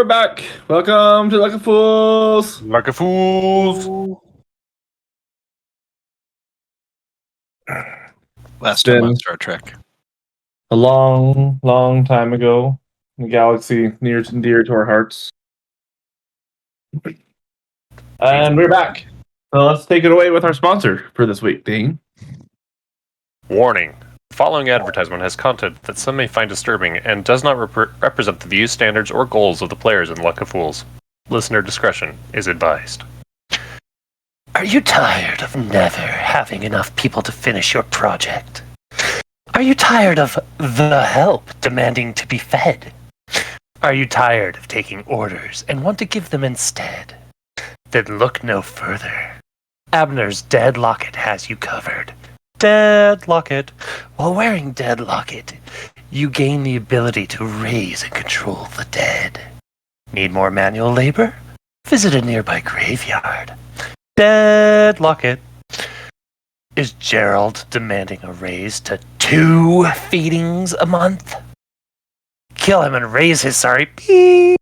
we're back. Welcome to Lucky Fools. Like a fool. Last Been time on Star Trek. a long, long time ago in a galaxy near and dear to our hearts. And we're back. So let's take it away with our sponsor for this week, Dean. Warning. The following advertisement has content that some may find disturbing and does not represent the views, standards, or goals of the players in Luck of Fools. Listener discretion is advised. Are you tired of never having enough people to finish your project? Are you tired of the help demanding to be fed? Are you tired of taking orders and want to give them instead? Then look no further. Abner's Dead Locket has you covered. Dead Locket. While wearing Dead Locket, you gain the ability to raise and control the dead. Need more manual labor? Visit a nearby graveyard. Dead Locket. Is Gerald demanding a raise to 2 feedings a month? Kill him and raise his sorry beep.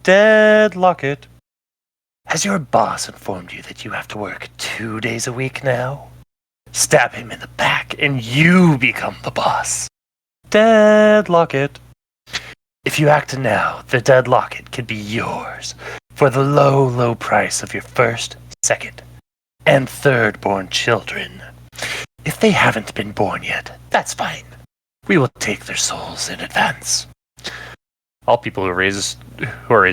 Dead Locket. Has your boss informed you that you have to work 2 days a week now? Stab him in the back and you become the boss. Dead Locket. If you act now, the Dead Locket can be yours for the low, low price of your first, second, and third born children. If they haven't been born yet, that's fine. We will take their souls in advance. All people who are raised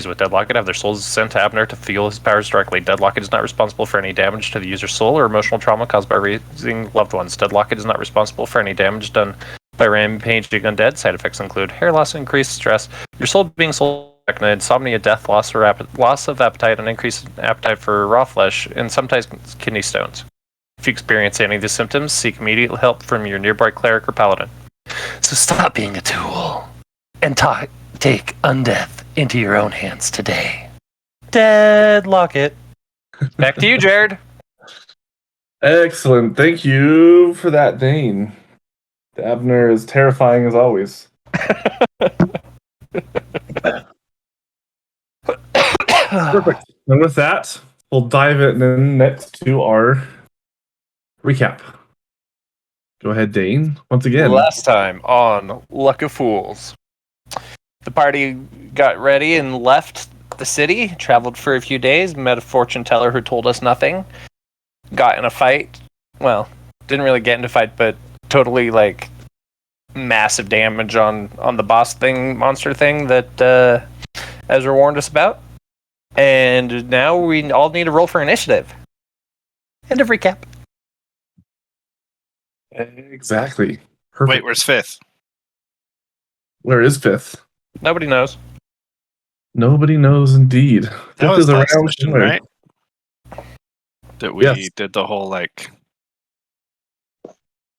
with Dead Locket have their souls sent to Abner to fuel his powers directly. Dead Locket is not responsible for any damage to the user's soul or emotional trauma caused by raising loved ones. Dead Locket is not responsible for any damage done by rampaging undead. Side effects include hair loss, increased stress, your soul being soul insomnia, death, loss of appetite, and increased appetite for raw flesh, and sometimes kidney stones. If you experience any of these symptoms, seek immediate help from your nearby cleric or paladin. So stop being a tool and take undeath into your own hands today. Dead Locket. Back to you, Jared. Excellent. Thank you for that, Dane. Abner is terrifying as always. Perfect. And with that, we'll dive in next to our recap. Go ahead, Dane. Once again. Last time on Luck of Fools, the party got ready and left the city, traveled for a few days, met a fortune teller who told us nothing, got in a fight. Well, didn't really get into a fight, but totally like massive damage on the boss thing, monster thing that Ezra warned us about. And now we all need to roll for initiative. End of recap. Exactly. Perfect. Wait, where's fifth? Where is fifth? Nobody knows. Nobody knows indeed. That Fifth was is last around session, somewhere. right? That we Yes. did the whole like.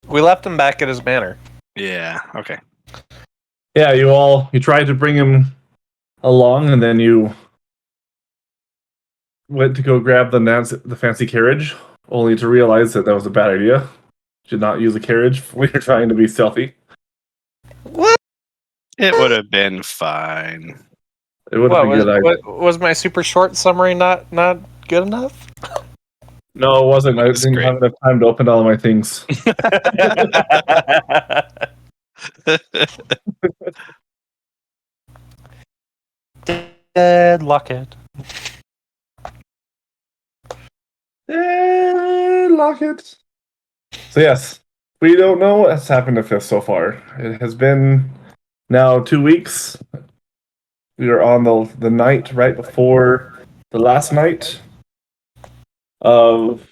We left him back at his manor. Yeah. Okay. Yeah, you tried to bring him along, and then you went to go grab the fancy carriage, only to realize that was a bad idea. Should not use a carriage when you're trying to be stealthy. What? It would have been fine. It would have been a good idea. Was my super short summary not good enough? No, it wasn't. I That's didn't great. have enough time to open all my things. Dead Locket. Lock it. So yes, we don't know what has happened to Fifth so far. It has been now 2 weeks. We are on the night right before the last night of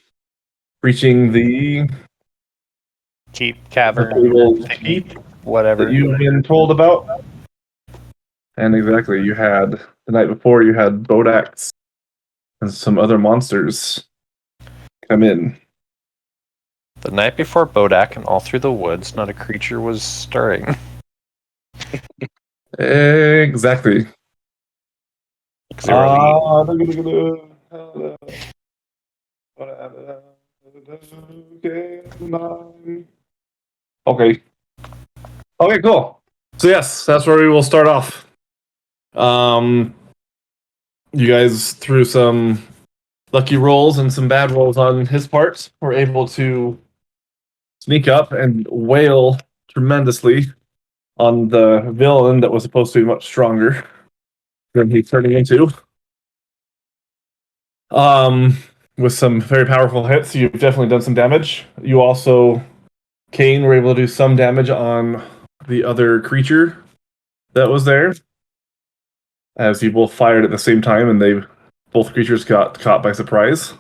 reaching the Keep cavern, table keep whatever. that you've been told about. And exactly, you had the night before you had Bodax and some other monsters come in. The night before Bodak and all through the woods, not a creature was stirring. Exactly. Okay. Okay, cool. So yes, that's where we will start off. You guys, through some lucky rolls and some bad rolls on his part, were able to sneak up and wail tremendously on the villain that was supposed to be much stronger than he's turning into. With some very powerful hits, you've definitely done some damage. You also, Kane, were able to do some damage on the other creature that was there, as you both fired at the same time, and both creatures got caught by surprise.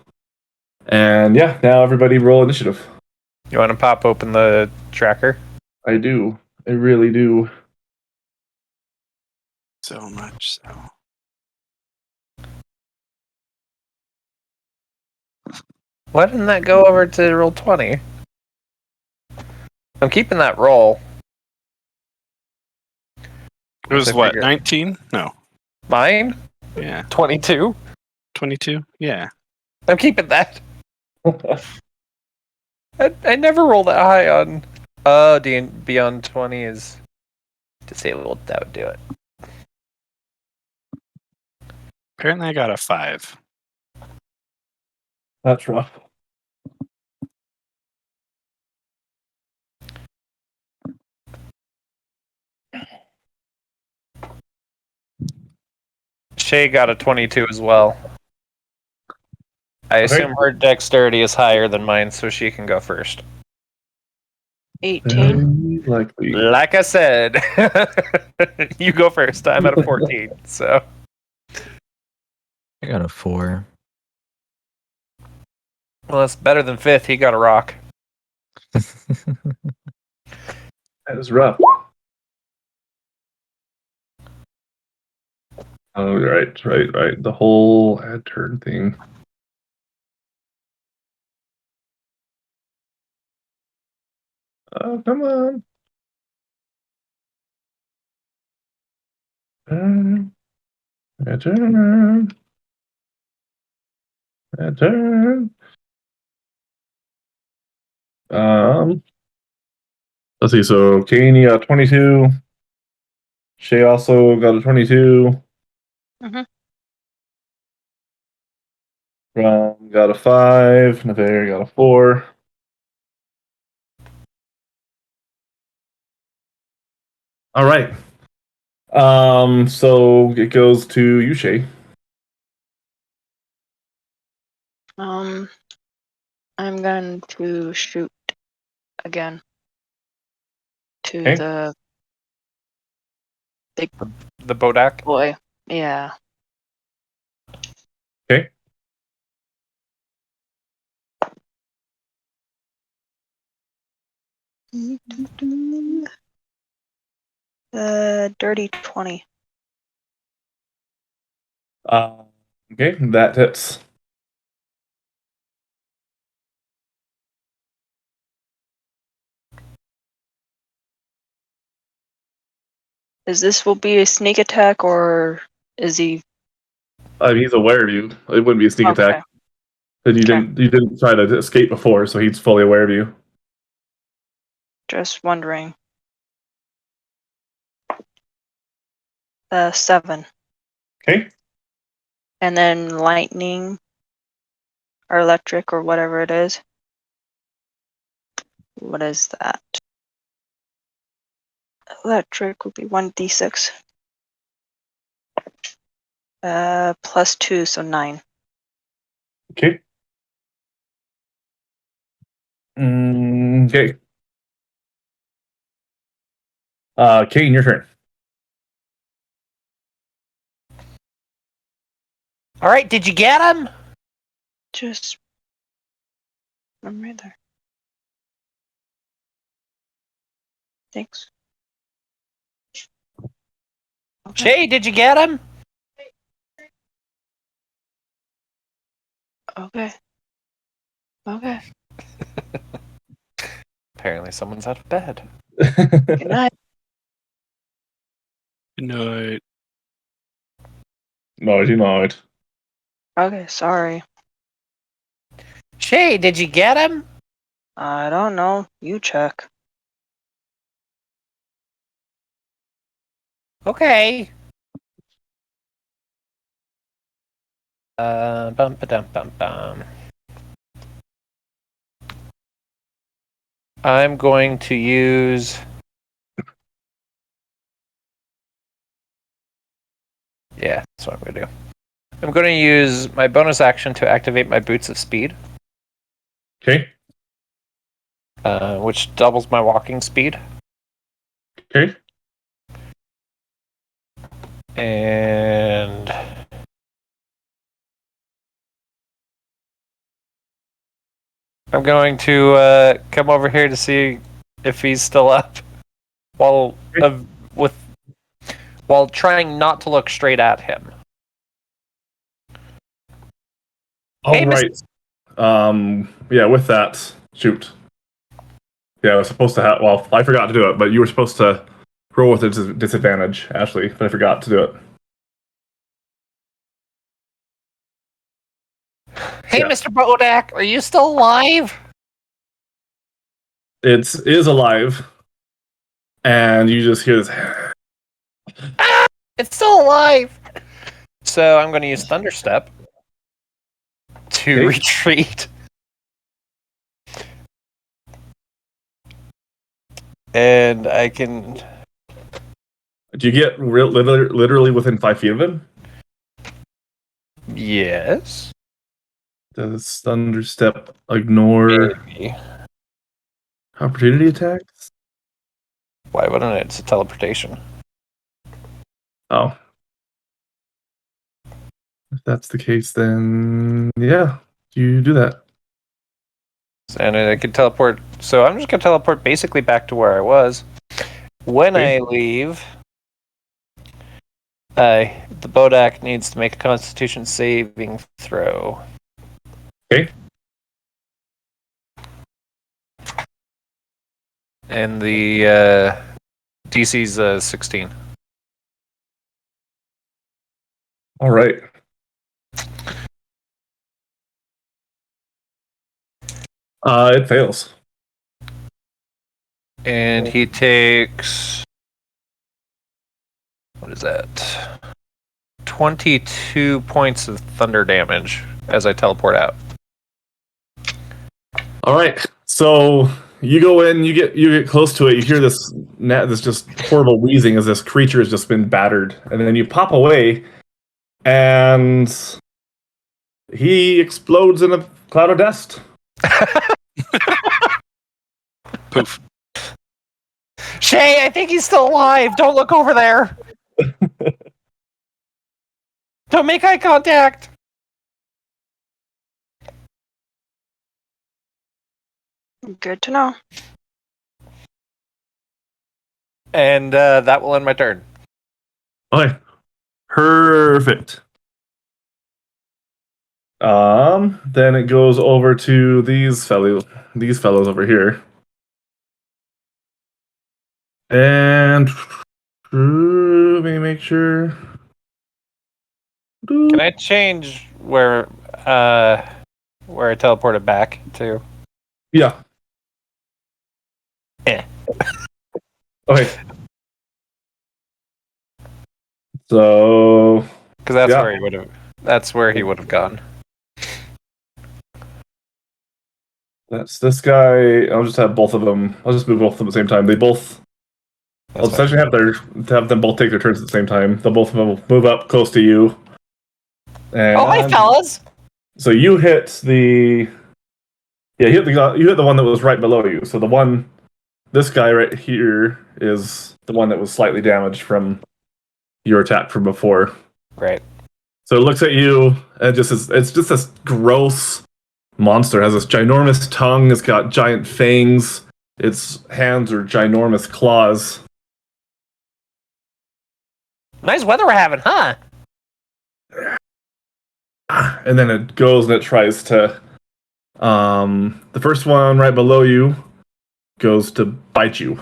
And yeah, now everybody roll initiative. You want to pop open the tracker? I do. I really do. So much so. Why didn't that go over to roll 20? I'm keeping that roll. It was I what, figured- 19? No. Mine? Yeah. 22? 22? Yeah. I'm keeping that. I never roll that high on. Oh, beyond 20 is disabled. That would do it. Apparently I got a 5. That's rough. Shay got a 22 as well. I assume her dexterity is higher than mine, so she can go first. 18. Very likely. Like I said, you go first. I'm at a 14, so. I got a 4. Well, that's better than fifth. He got a rock. That is rough. Oh, right. The whole add turn thing. Oh, come on. Add turn. Add turn. Let's see. So Kane, you got 22. Shay also got a 22. Mhm. Rom got a 5. Navarre got a 4. All right. So it goes to you, Shay. I'm going to shoot again to Okay. the The Bodak. boy. Yeah. Okay. Dirty 20. Okay, that hits. Is this will be a sneak attack or is he He's aware of you. It wouldn't be a sneak okay? attack. And you didn't try to escape before, so he's fully aware of you. Just wondering. 7. Okay. And then lightning or electric or whatever it is. What is that? Electric would be 1d6. +2, so 9. Okay. Okay. Kane, your turn. All right, did you get him? Just I'm right there. Thanks. Okay. Shay, did you get him? Okay. Okay. Apparently, someone's out of bed. Good night. Good night. Nighty night. Okay, sorry. Shay, did you get him? I don't know. You check. Okay. Bum, ba-dum, bum, bum. I'm going to use. Yeah, that's what I'm going to do. I'm going to use my bonus action to activate my Boots of Speed, Okay. which doubles my walking speed. Okay. And I'm going to come over here to see if he's still up, while while trying not to look straight at him. All Hey, right. Yeah, with that, shoot. Yeah, I was supposed to have. Well, I forgot to do it, but you were supposed to roll with a disadvantage, Ashley, but I forgot to do it. Hey, Yeah. Mr. Bodak, are you still alive? It is alive, and you just hear this. It's still alive. So I'm going to use Thunderstep to Okay. retreat. And I can. Do you get literally within 5 feet of him? Yes. Does Thunderstep ignore Maybe. opportunity attacks? Why wouldn't it? It's a teleportation. Oh. If that's the case, then yeah, you do that. And I can teleport. So I'm just going to teleport basically back to where I was. When Okay. I leave, the Bodak needs to make a Constitution saving throw. Okay. And the DC's 16. All right. It fails. And he takes. What is that? 22 points of thunder damage as I teleport out. All right. So you go in, you get close to it. You hear this just horrible wheezing as this creature has just been battered, and then you pop away, and he explodes in a cloud of dust. Poof. Shay, I think he's still alive. Don't look over there. Don't make eye contact. Good to know. And that will end my turn. Okay. Perfect. Then it goes over to these fellows over here. And let me make sure. Can I change where I teleported back to? Yeah. Eh. Okay. So Because that's Yeah. where he would have. That's where he would have gone. that's this guy. I'll just have both of them. I'll just move both of them at the same time. They both. I'll That's fine. essentially have them both take their turns at the same time. They'll both of them will move up close to you. And Oh, hi, fellas. so you hit the. Yeah, you hit the one that was right below you. So this guy right here is the one that was slightly damaged from your attack from before. Right. So it looks at you and it's just this gross monster. It has this ginormous tongue. It's got giant fangs. Its hands are ginormous claws. Nice weather we're having, huh? And then it goes and it tries to. The first one right below you goes to bite you.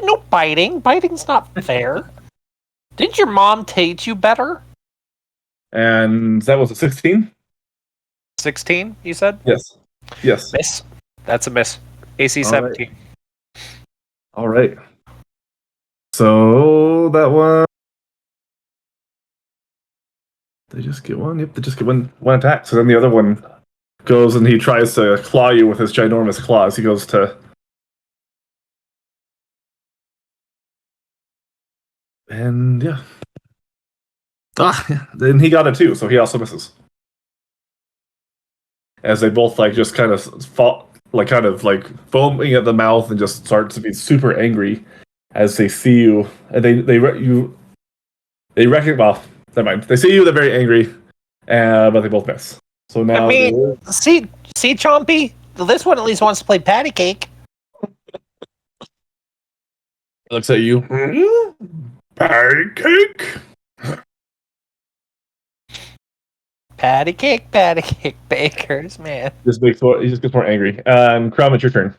No biting. Biting's not fair. Didn't your mom teach you better? And that was a 16? 16, you said? Yes. Yes. Miss. That's a miss. AC All 17. All right. So that one They just get one. Yep, they just get one attack. So then the other one goes and he tries to claw you with his ginormous claws. He goes to. And yeah. Yeah. Then he got it too, so he also misses. As they both like just kind of fall, like kind of like foaming at the mouth and just start to be super angry as they see you. And they recognize. Well, never mind. They see you. They're very angry, but they both miss. So now see, Chompy? This one at least wants to play patty cake. looks at you. Pancake. Patty cake, bakers, man. He just gets more angry. Crom, it's your turn.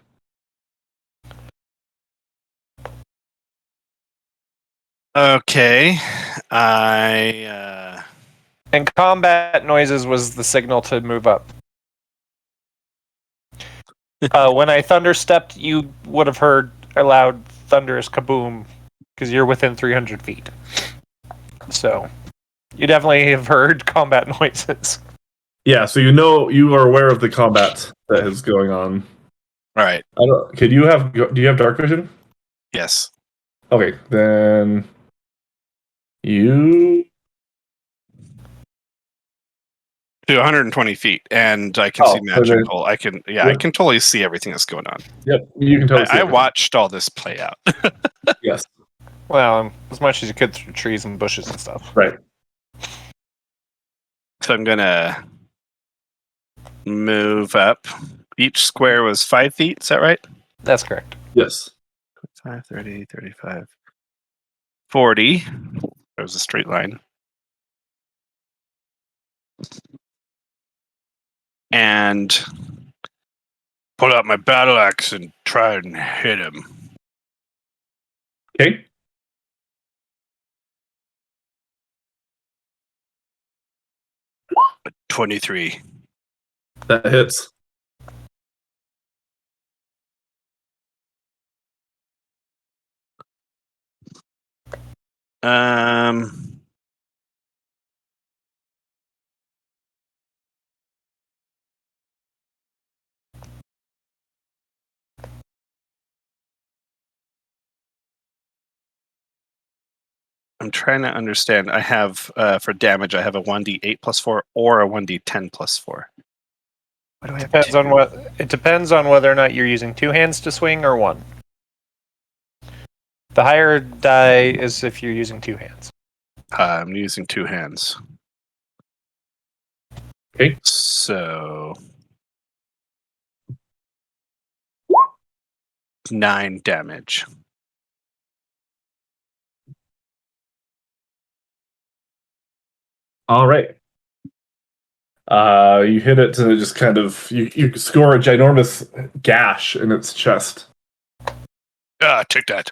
Okay. And combat noises was the signal to move up. When I thunderstepped, you would have heard a loud thunderous kaboom because you're within 300 feet. So you definitely have heard combat noises. Yeah, so you are aware of the combat that is going on. All right. Do you have dark vision? Yes. Okay, then you To 120 feet, and I can Oh, see so then- magical. I can totally see everything that's going on. Yep, you can totally see I it. watched all this play out. Yes, Well, as much as you could through trees and bushes and stuff. right. So I'm gonna move up. Each square was 5 feet. Is that right? That's correct. Yes. 5, 30, 35, 40. There's a straight line. And pull out my battle axe and try and hit him. Okay. 23. That hits. Um, I'm trying to understand. I have for damage. I have a 1d8 plus 4 or a 1d10 plus 4. What do I have? It depends on whether or not you're using two hands to swing or one. The higher die is if you're using two hands. I'm using two hands. Okay. So 9 damage. All right. You hit it and it just kind of you score a ginormous gash in its chest. Ah, take that.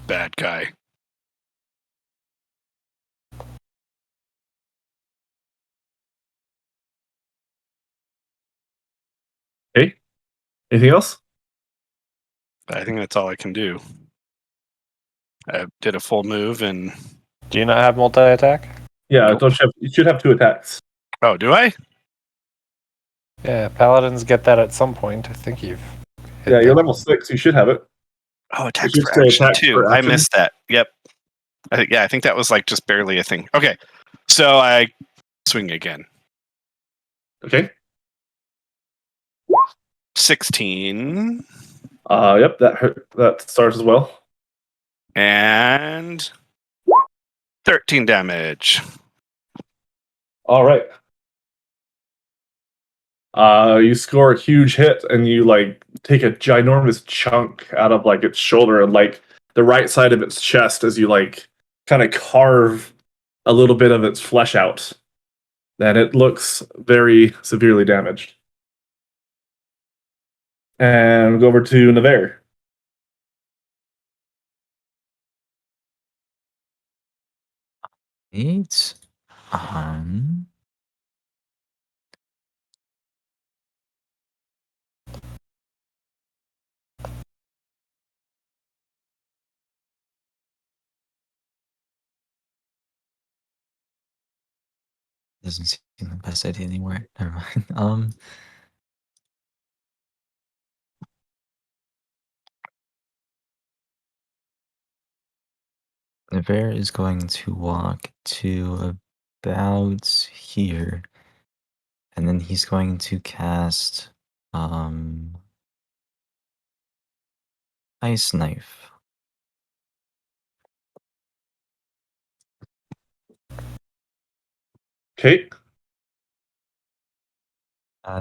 Bad guy. Okay. Anything else? I think that's all I can do. I did a full move and Do you not have multi-attack? Yeah, Nope. you should have 2 attacks. oh, do I? Yeah, paladins get that at some point. I think you've. hit Yeah, you're that. level 6. You should have it. Oh, attack should for say action attack too. for I action. missed that. Yep. I think that was like just barely a thing. Okay, so I swing again. Okay. 16 Yep, that starts as well. and 13 damage. All right. You score a huge hit, and you like take a ginormous chunk out of like its shoulder and like the right side of its chest as you like kind of carve a little bit of its flesh out, and it looks very severely damaged. And we'll go over to Navarre. It's Doesn't seem the best idea anymore. Never mind. The bear is going to walk to about here, and then he's going to cast Ice Knife. Okay.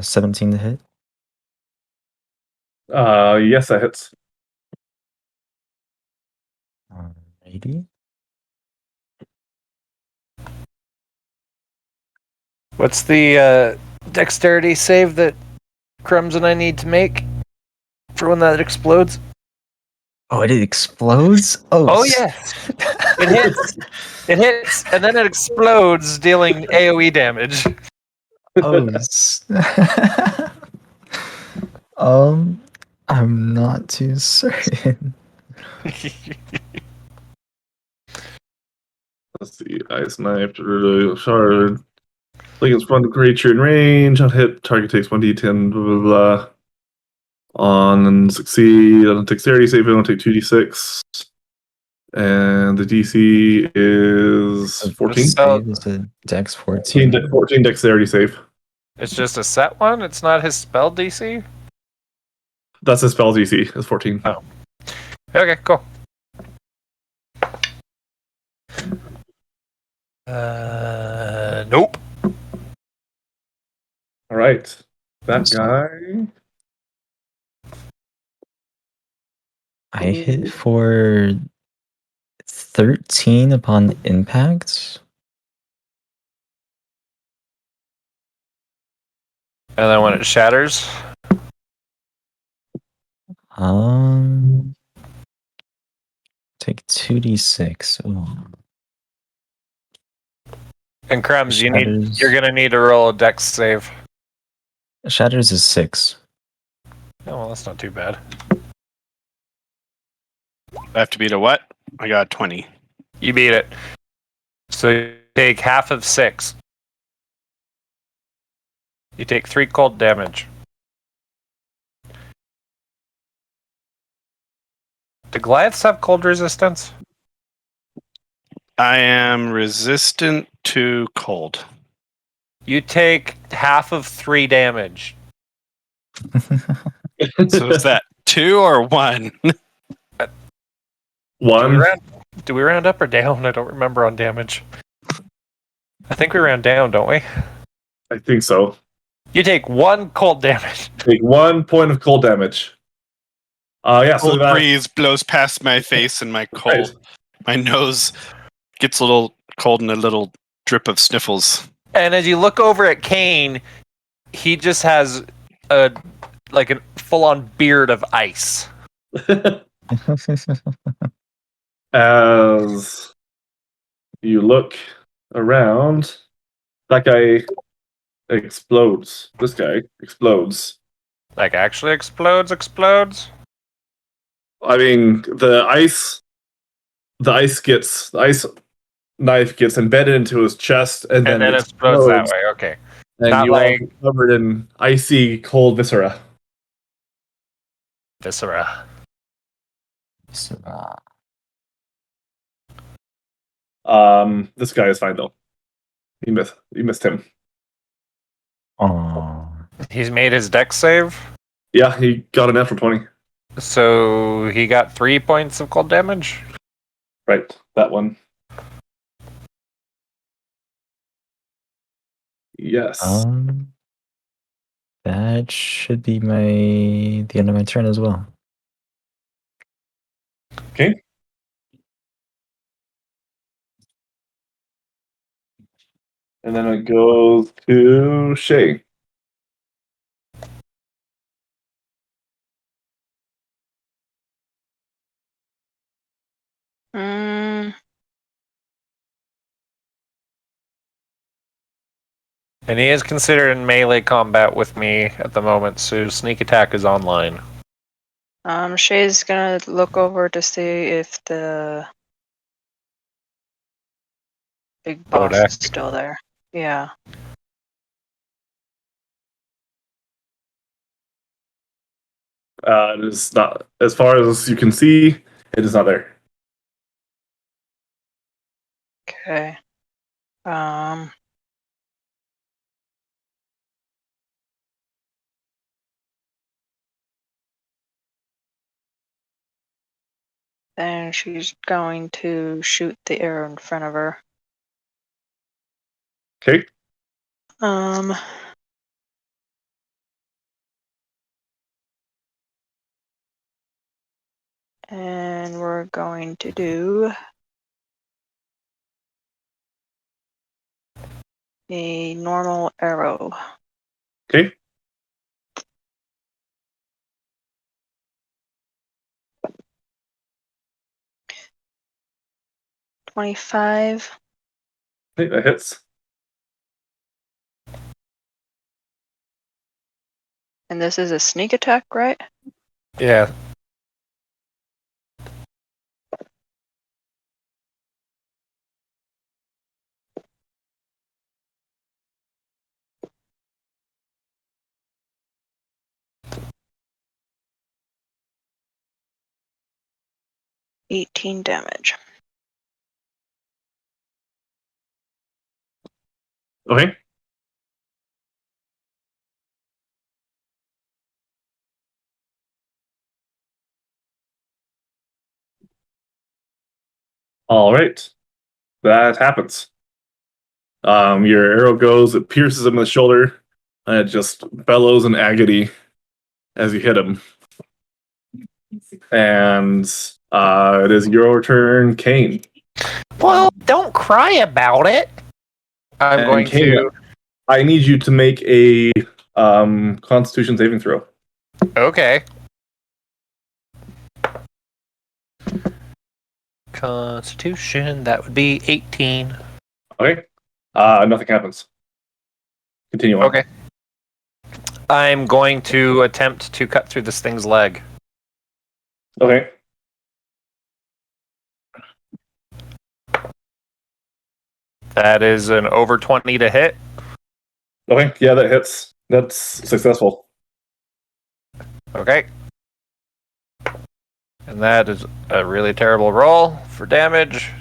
17 to hit. Yes, that hits. Alrighty. What's the dexterity save that Crumbs and I need to make for when that explodes? Oh, it explodes? Oh yeah, it hits. It hits, and then it explodes, dealing AOE damage. Oh. I'm not too certain. Let's see. Ice Knife. Shard. Against one creature in range. On hit, target takes 1d10. Blah blah blah. On and succeed. On a dexterity save, it'll take 2d6. And the DC is 14. So- It's a Dex 14, 14. 14 dexterity save. It's just a set one. It's not his spell DC. That's his spell DC. It's 14. Okay, cool. Nope. All right. That guy. I hit for 13 upon impact. And then when it shatters, Take 2d6. Ooh. and Crumbs, Shatters. you're gonna need to roll a dex save. Shatters is 6. Oh, well, that's not too bad. I have to beat a what? I got 20. You beat it. So you take half of 6. You take 3 cold damage. Do Goliaths have cold resistance? I am resistant to cold. You take half of 3 damage. So is that 2 or 1? One. Do we round up or down? I don't remember on damage. I think we round down, don't we? I think so. You take 1 cold damage. Take 1 point of cold damage. Yeah, so Cold that, breeze blows past my face and my cold. Right. My nose gets a little cold and a little drip of sniffles. And as you look over at Kane, he just has a full-on beard of ice. as you look around, that guy explodes. This guy explodes. Like actually explodes. I mean, the ice knife gets embedded into his chest and And then it explodes that way. Okay. And Not you all like- get covered in icy cold viscera. Viscera. This guy is fine though. You missed him. Aww. He's made his dex save, Yeah, he got an natural 20. so he got 3 points of cold damage. Right, that one. Yes. That should be the end of my turn as well. Okay. And then it goes to Shay. Mm, And he is considered in melee combat with me at the moment, so sneak attack is online. Shay's gonna look over to see if the big boss Bodak. is still there. Yeah. It is not, as far as you can see, it is not there. Okay. Then she's going to shoot the arrow in front of her. Okay. And we're going to do a normal arrow. Okay. $25. Okay, that hits. And this is a sneak attack, right? Yeah. $18 damage. Okay. All right. That happens. Your arrow goes, it pierces him in the shoulder, and it just bellows in agony as you hit him. And it is your turn, Kane. Well, don't cry about it. I'm And going Kane, to. I need you to make a Constitution saving throw. Okay. Constitution, that would be 18. Okay. Nothing happens. Continue on. Okay. I'm going to attempt to cut through this thing's leg. Okay. That is an over 20 to hit. Okay. Yeah, that hits. That's successful. Okay. And that is a really terrible roll for damage.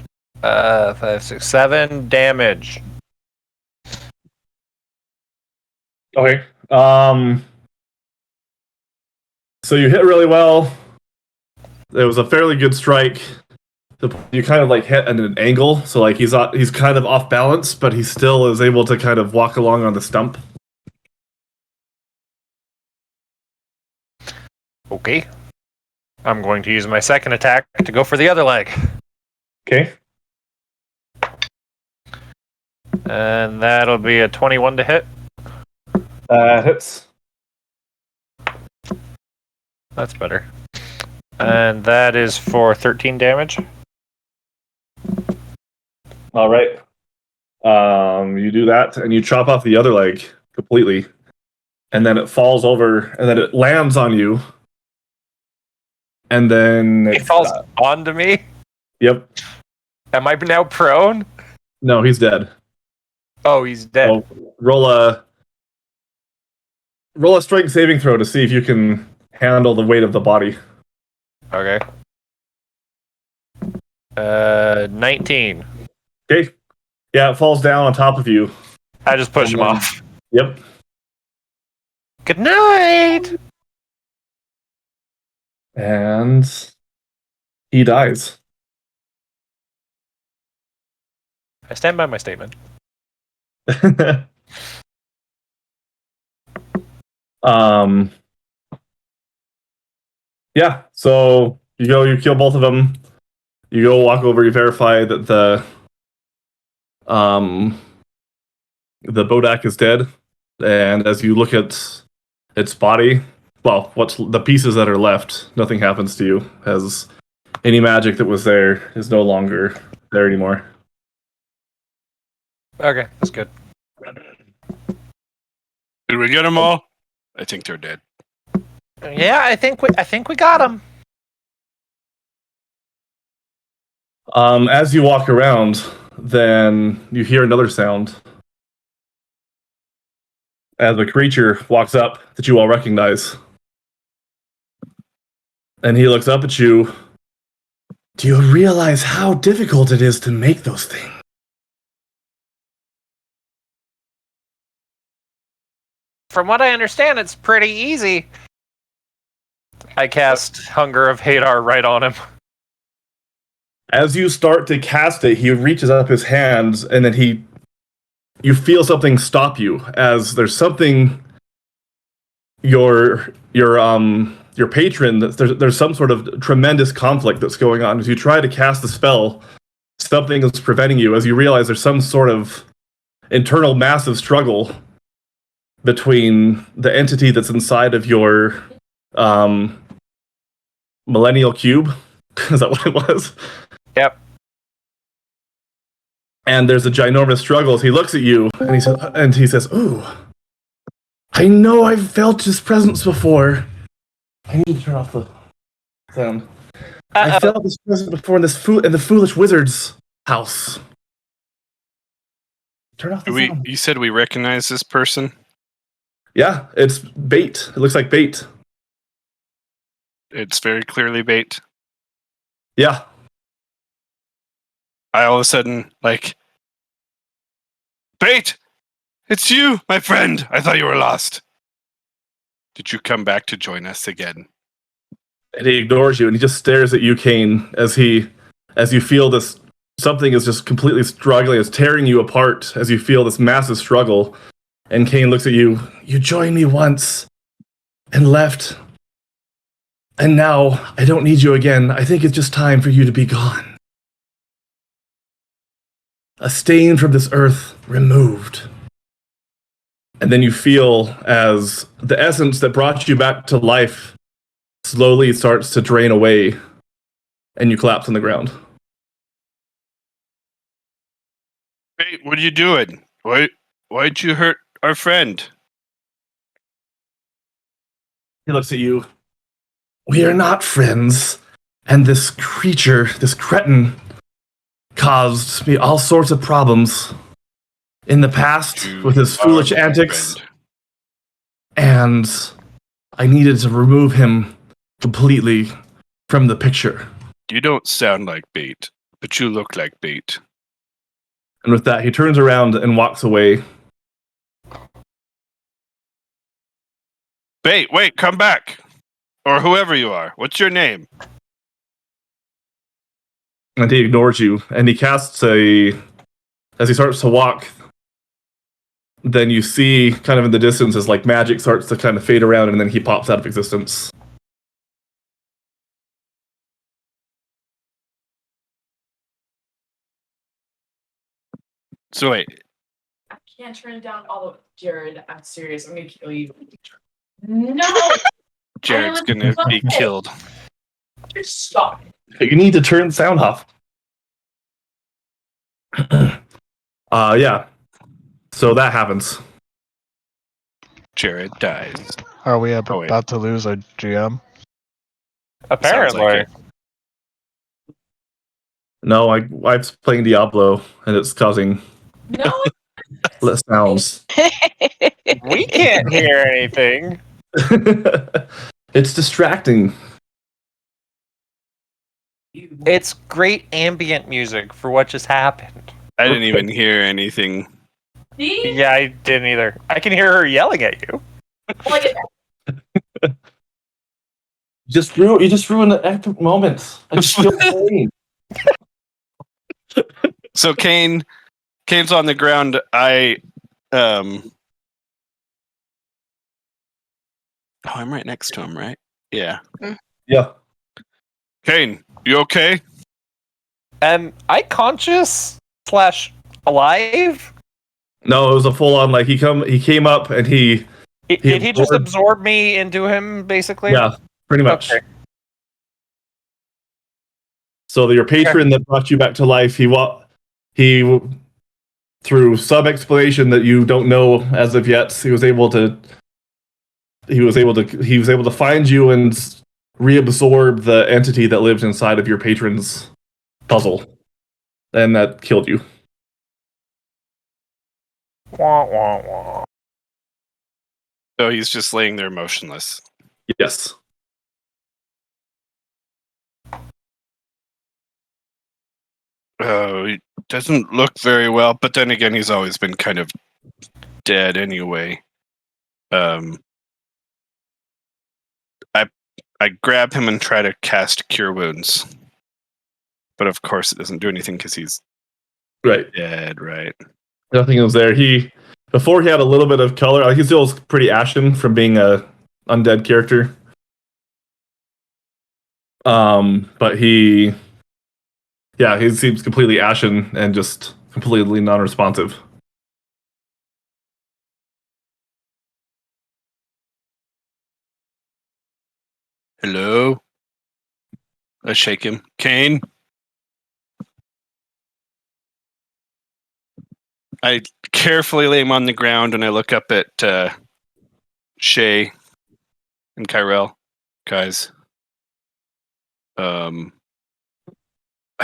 5, 6, 7 damage. Okay. So you hit really well. It was a fairly good strike. You kind of like hit at an angle, so like he's kind of off balance, but he still is able to kind of walk along on the stump. Okay. I'm going to use my second attack to go for the other leg. Okay. And that'll be a 21 to hit. Hits. That's better. And that is for 13 damage. All right. You do that, and you chop off the other leg completely, and then it falls over, and then it lands on you, and then It falls onto me. Yep. Am I now prone? No, he's dead. Oh, he's dead. So roll a strength saving throw to see if you can handle the weight of the body. Okay. 19. Okay. Yeah, it falls down on top of you. I just push him off. Yep. Good night. And he dies. I stand by my statement. Yeah, so you kill both of them. You go walk over, you verify that the Bodak is dead, and as you look at its body, well, what's the pieces that are left, nothing happens to you, as any magic that was there is no longer there anymore. Okay, that's good. Did we get them all? I think they're dead. Yeah, I think we got him. As you walk around, then you hear another sound. as a creature walks up that you all recognize. And he looks up at you. Do you realize how difficult it is to make those things? From what I understand, it's pretty easy. I cast Hunger of Hadar right on him. As you start to cast it, he reaches up his hands, and then you feel something stop you. As there's something your patron, there's some sort of tremendous conflict that's going on. As you try to cast the spell, something is preventing you. As you realize there's some sort of internal massive struggle between the entity that's inside of your millennial cube. Is that what it was? Yep. And there's a ginormous struggle as he looks at you and he says, "Ooh, I know I've felt his presence before." I need to turn off the sound. I felt his presence before in the foolish wizard's house. Turn off the sound. You said we recognize this person? Yeah, it's bait. It looks like bait. It's very clearly bait. Yeah. I all of a sudden, Bait! It's you, my friend! I thought you were lost. Did you come back to join us again? And he ignores you and he just stares at you, Kane, as you feel this, something is just completely struggling, it's tearing you apart as you feel this massive struggle. And Kane looks at you. You joined me once and left. And now I don't need you again. I think it's just time for you to be gone. A stain from this earth removed. And then you feel as the essence that brought you back to life slowly starts to drain away, and you collapse on the ground. Hey, what are you doing? Why'd you hurt our friend? He looks at you. We are not friends, and this creature, this cretin, caused me all sorts of problems in the past with his foolish antics, and I needed to remove him completely from the picture. You don't sound like bait, but you look like bait. And with that, he turns around and walks away. Bait, wait, come back! Or whoever you are. What's your name? And he ignores you, and he casts as he starts to walk, then you see kind of in the distance as magic starts to kind of fade around, and then he pops out of existence. So wait, I can't turn it down all the way. Jared, I'm serious. I'm gonna kill you. No! Jared's gonna be killed. Just stop it. You need to turn sound off. Yeah. So that happens. Jared dies. Are we Oh, wait. about to lose our GM? Apparently. like No, I'm playing Diablo, and it's causing No! less sounds. We can't hear anything. It's distracting. It's great ambient music for what just happened. I didn't even hear anything. See? Yeah, I didn't either. I can hear her yelling at you. Like, You just ruined the epic moment. I just feel pain. So Kane's on the ground. Oh, I'm right next to him, right? Yeah. Yeah. Kane, you okay? Am I conscious / alive? No, it was a full on he came up and he Did he just absorbed- absorb me into him, basically? yeah, pretty much. Okay. So your patron that brought you back to life, he through some explanation that you don't know as of yet, he was able to find you and reabsorb the entity that lived inside of your patron's puzzle, and that killed you. Wah, wah, wah. So he's just laying there motionless. Yes. Oh, he doesn't look very well, but then again, he's always been kind of dead anyway. I grab him and try to cast Cure Wounds. But of course it doesn't do anything because he's Right. dead, right? Nothing was there. Before he had a little bit of color. Like he still was pretty ashen from being a undead character. But he seems completely ashen and just completely non-responsive. Hello? I shake him. Kane? I carefully lay him on the ground and I look up at Shay and Kyrell. Guys. I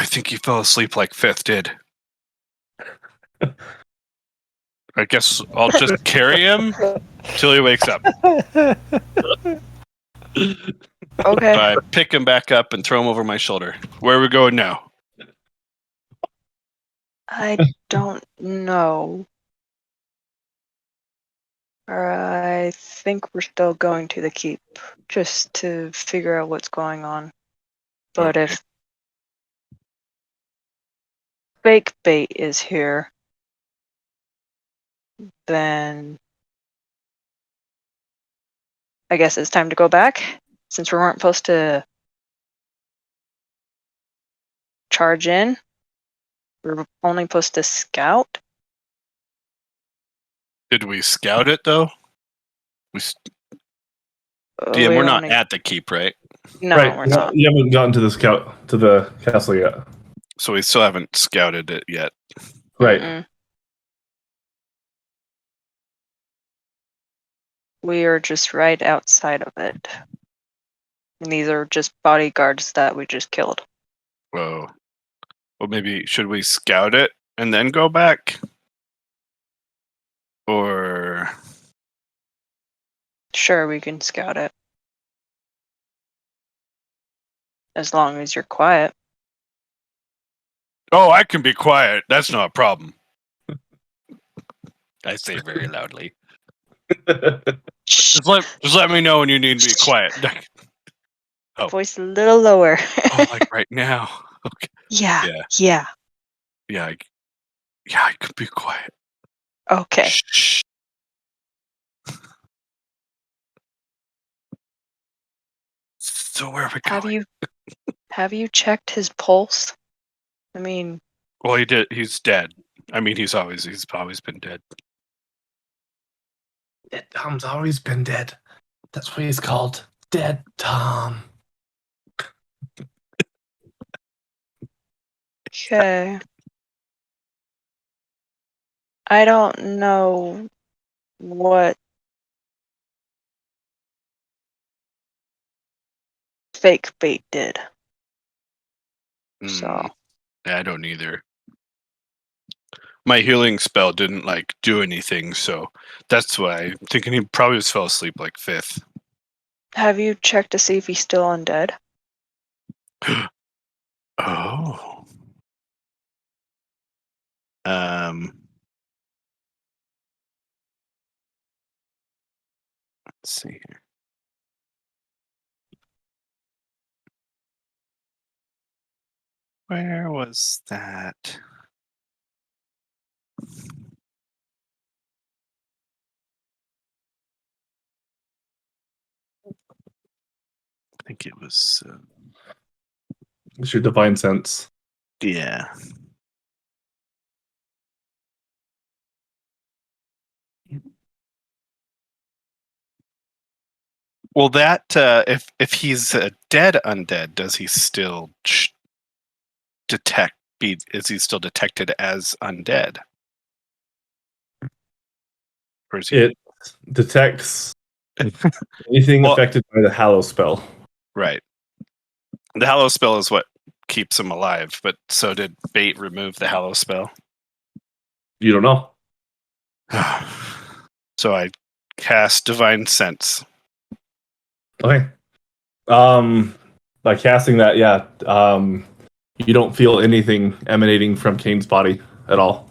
think he fell asleep like Fifth did. I guess I'll just carry him till he wakes up. Okay. I pick him back up and throw him over my shoulder. Where are we going now? I don't know. I think we're still going to the keep just to figure out what's going on. But Okay. if fake bait is here, then I guess it's time to go back since we weren't supposed to charge in. We were only supposed to scout. Did we scout it though? DM, We we're not only- at the keep, right? No, right. we're not. You haven't gotten to the castle yet. So we still haven't scouted it yet. Right. Mm-mm. We are just right outside of it. And these are just bodyguards that we just killed. Whoa. Well, maybe should we scout it and then go back? Or Sure, we can scout it. As long as you're quiet. oh, I can be quiet. That's not a problem. I say very loudly. Just let me know when you need to be quiet. Oh. Voice a little lower. Oh, like right now. Okay. Yeah. Yeah. Yeah. Yeah. I can be quiet. Okay. Shh. So where are we going? Have you checked his pulse? I mean, Well, he did. He's dead. I mean, he's always been dead. Dead Tom's always been dead. That's what he's called. Dead Tom. okay. I don't know what fake bait did. So Mm, I don't either. My healing spell didn't do anything, so that's why I'm thinking he probably just fell asleep like Fifth. have you checked to see if he's still undead? Oh. Let's see here. Where was that? I think it was. It's your divine sense. Yeah. Well, that if he's dead undead, does he still detect? Is he still detected as undead? Or is he It detects anything Well- affected by the Hallow spell. right? The Hallow spell is what keeps him alive. But so did Bait remove the Hallow spell? You don't know. So I cast Divine Sense. Okay. By casting that, yeah, you don't feel anything emanating from Kane's body at all.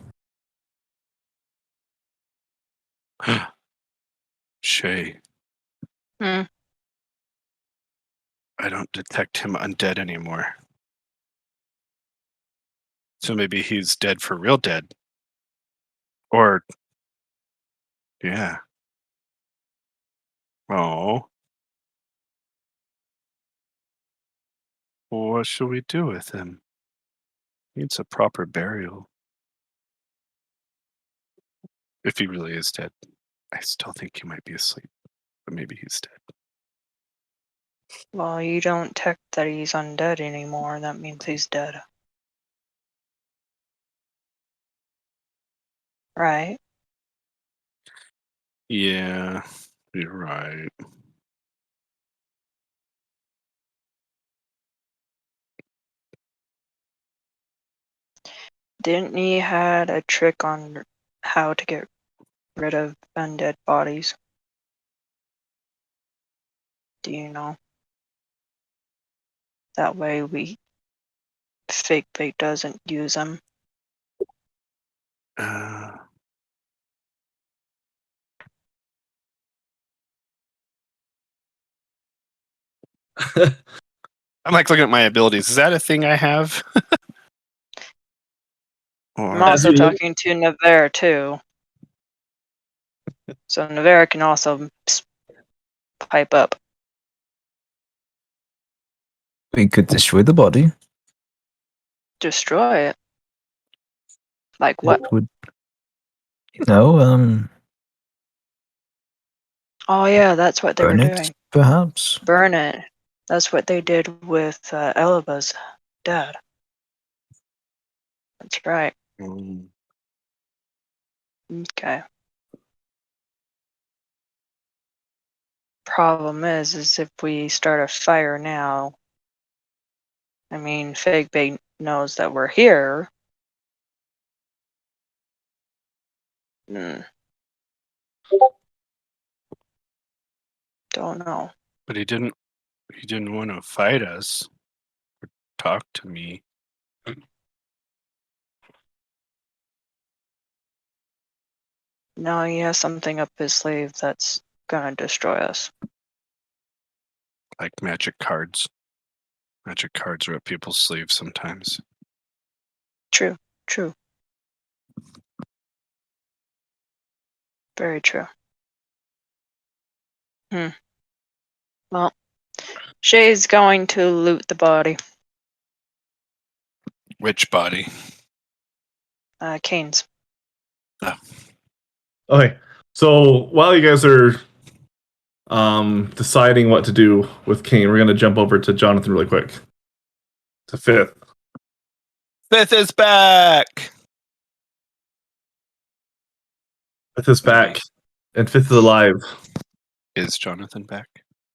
Shay. Hmm. I don't detect him undead anymore. So maybe he's dead for real dead. Or, yeah. Oh. What should we do with him? Needs a proper burial. If he really is dead. I still think he might be asleep. But maybe he's dead. Well, you don't detect that he's undead anymore. That means he's dead. Right? Yeah, you're right. Didn't he had a trick on how to get rid of undead bodies? Do you know? That way fake doesn't use them. I'm like looking at my abilities. Is that a thing I have? I'm Or also talking to Nevera too. So Nevera can also pipe up. We could destroy the body. Destroy it. Like what? It would, you know, Oh yeah, that's what they were burn doing. it, perhaps. Burn it. That's what they did with Eliba's dad. That's right. Okay. Problem is if we start a fire now, I mean, Fake Bait knows that we're here. Don't know. but he didn't want to fight us or talk to me. No, he has something up his sleeve that's gonna destroy us. Like magic cards. Magic cards are up people's sleeves sometimes. True. Very true. Well, Shay's going to loot the body. Which body? Kane's. Okay, so while you guys are deciding what to do with Kane, we're gonna jump over to Jonathan really quick. To Fifth. Fifth is back. Fifth is back, and Fifth is alive. Is Jonathan back?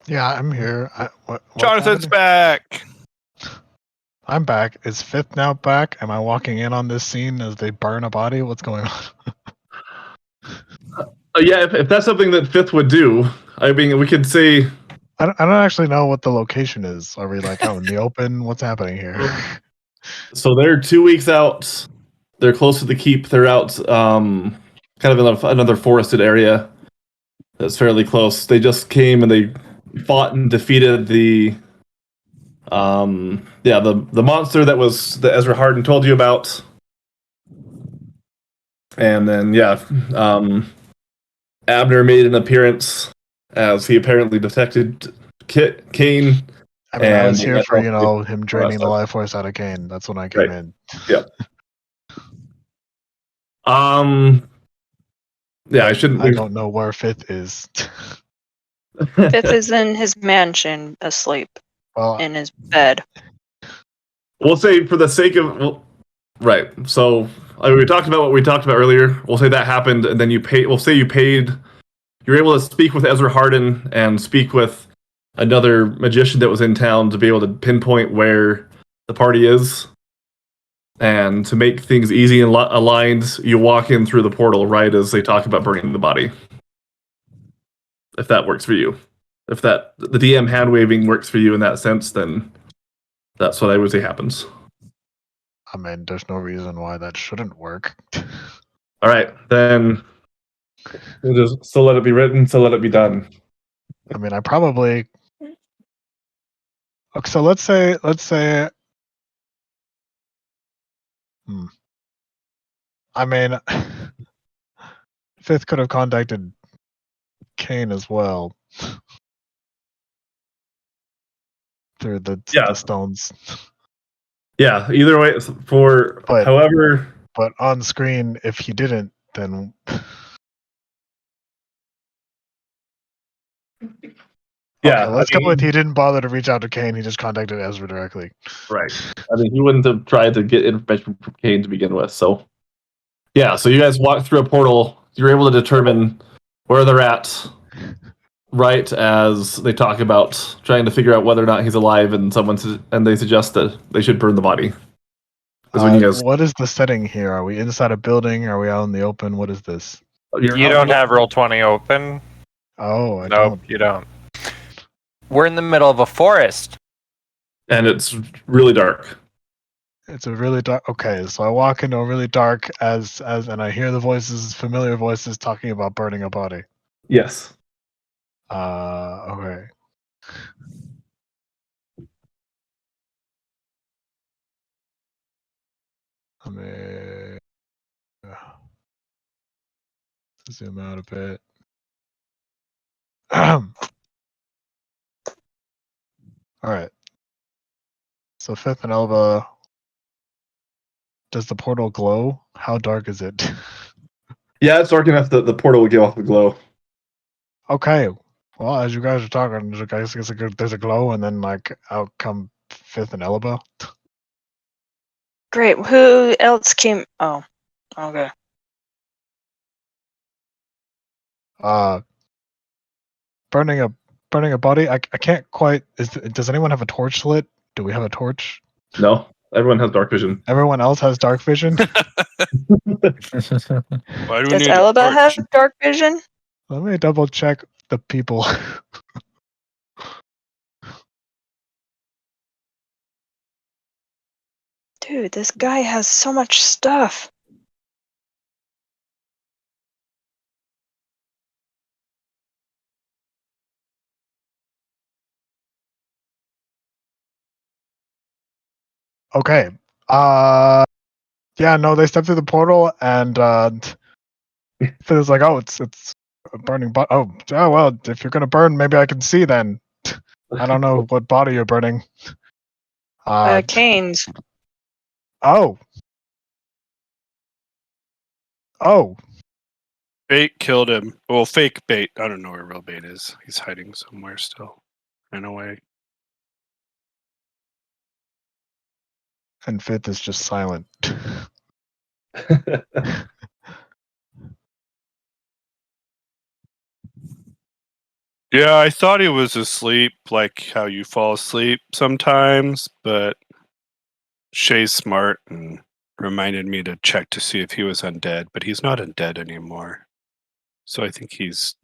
Yeah, I'm here. What's Jonathan's happening? back. I'm back. Is Fifth now back? Am I walking in on this scene as they burn a body? What's going on? Yeah, if that's something that Fifth would do, I mean, we could say. I don't actually know what the location is. Are we like out in the open? What's happening here? So they're 2 weeks out. They're close to the keep. They're out, kind of in another forested area that's fairly close. They just came and they fought and defeated the monster that Ezra Hardin told you about. And then Abner made an appearance as he apparently detected Kane. I mean, I was And here for him the draining the rest life force out of Kane. That's when I came Right. in. Yeah, I shouldn't. I don't know where Fifth is. Fifth is in his mansion asleep Well, in his bed. We'll say for the sake of right. So we talked about what we talked about earlier. We'll say that happened, and then you pay. We'll say you paid. You're able to speak with Ezra Hardin and speak with another magician that was in town to be able to pinpoint where the party is. And to make things easy and aligned, you walk in through the portal right as they talk about burning the body. if that works for you. If the DM hand waving works for you in that sense, then that's what I would say happens. I mean, there's no reason why that shouldn't work. All right, then we'll just so let it be written, so let it be done. I mean, I probably. Okay, so let's say. I mean, Fifth could have contacted Kane as well through the stones. Yeah, either way, for But- however. But on screen, if he didn't, then Yeah, okay, let's I mean, go with he didn't bother to reach out to Kane. He just contacted Ezra directly. Right. I mean, he wouldn't have tried to get information from Kane to begin with. So, yeah. So you guys walk through a portal. You're able to determine where they're at, right as they talk about trying to figure out whether or not he's alive, and they suggest that they should burn the body. Is when you guys. What is the setting here? Are we inside a building? Are we out in the open? What is this? You don't have Roll20 open? Oh, I Nope, don't. you don't. We're in the middle of a forest. And it's really dark. It's a really dark. Okay, so I walk into a really dark and I hear the voices, familiar voices, talking about burning a body. Yes. Okay. Let me zoom out a bit. All right. So Fifth and Elba. Does the portal glow? How dark is it? Yeah, it's dark enough that the portal will give off the glow. Okay. Well, as you guys are talking, there's a glow, and then like out come Fifth and Elba. Great. Who else came? Oh, okay. Burning a body. I can't quite. Does anyone have a torch lit? Do we have a torch? No, everyone has dark vision. Everyone else has dark vision. Why do we Does need Elba a have torch? dark vision? Let me double check the people. Dude, this guy has so much stuff. Okay. Yeah, no, they stepped through the portal and it's like, oh, it's a burning body. Oh, well, if you're gonna burn, maybe I can see then. I don't know what body you're burning. Canes. Oh. Oh. Bait killed him. Well, fake bait. I don't know where real bait is. He's hiding somewhere still. Ran away. And Fifth is just silent. Yeah, I thought he was asleep, like how you fall asleep sometimes, but Shay's smart and reminded me to check to see if he was undead, but he's not undead anymore. So I think he's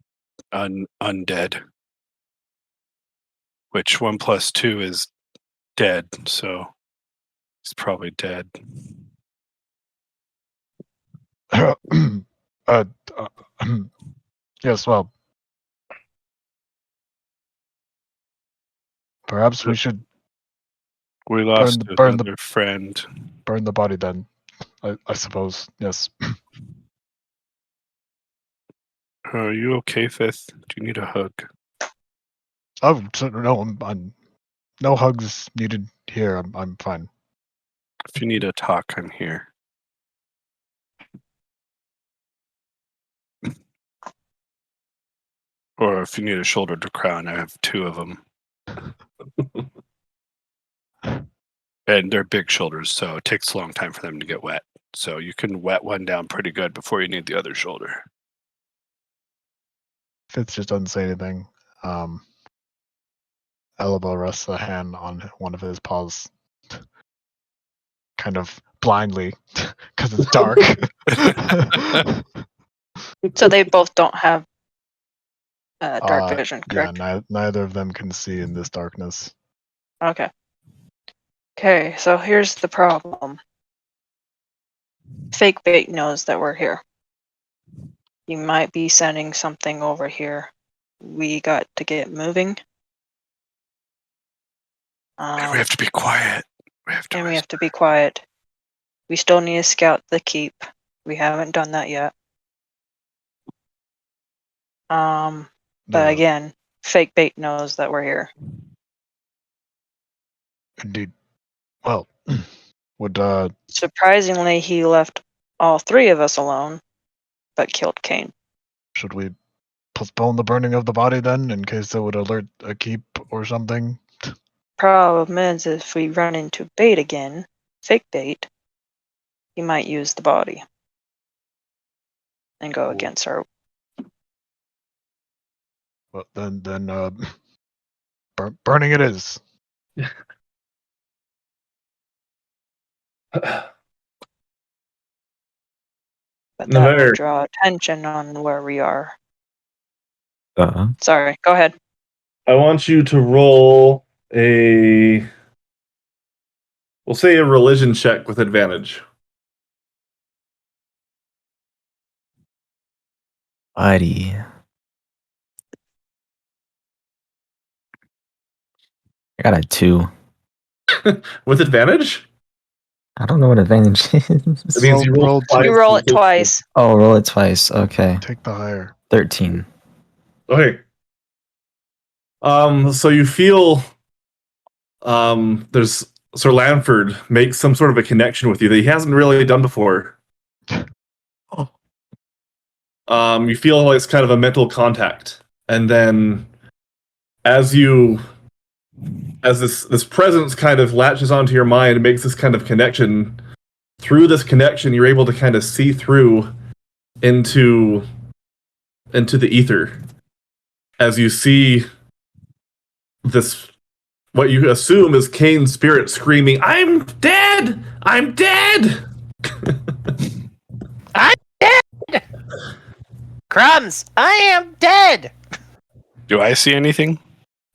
undead. Which 1 + 2 is dead, so he's probably dead. Yes, well, perhaps we should We lost burn the- another friend. burn the body then. I suppose. Yes. Are you okay, Fifth? Do you need a hug? Oh no, I'm no hugs needed here. I'm fine. If you need a talk, I'm here. Or if you need a shoulder to cry on, I have 2 of them. And they're big shoulders, so it takes a long time for them to get wet. So you can wet one down pretty good before you need the other shoulder. Fitz just doesn't say anything. Elbow rests a hand on one of his paws, kind of blindly, because it's dark. So they both don't have dark vision, Yeah, correct? neither of them can see in this darkness. Okay. Okay, so here's the problem. Fake bait knows that we're here. He might be sending something over here. We got to get moving. we have to be quiet. We have to. And we have to be quiet. We still need to scout the keep. We haven't done that yet. But The- again, fake bait knows that we're here. Indeed. Well, would Surprisingly, he left all three of us alone, but killed Kane. should we postpone the burning of the body then, in case it would alert a keep or something? Problem is, if we run into bait again, fake bait, he might use the body and go against our. Well, then, burning it is. But that Navarre. would draw attention on where we are. Uh, Sorry, go ahead. I want you to roll we'll say a religion check with advantage. Alrighty. I got a 2. With advantage? I don't know what advantage is. It means you roll Roll twice. You roll it twice. Oh, roll it twice. Okay. Take the higher. 13. Okay. So you feel there's Sir Lanford makes some sort of a connection with you that he hasn't really done before. You feel like it's kind of a mental contact. And then as this presence kind of latches onto your mind and makes this kind of connection, through this connection you're able to kind of see through into the ether as you see this, what you assume is Kane's spirit screaming, "I'm dead! I'm dead!" Crumbs, I am dead! Do I see anything?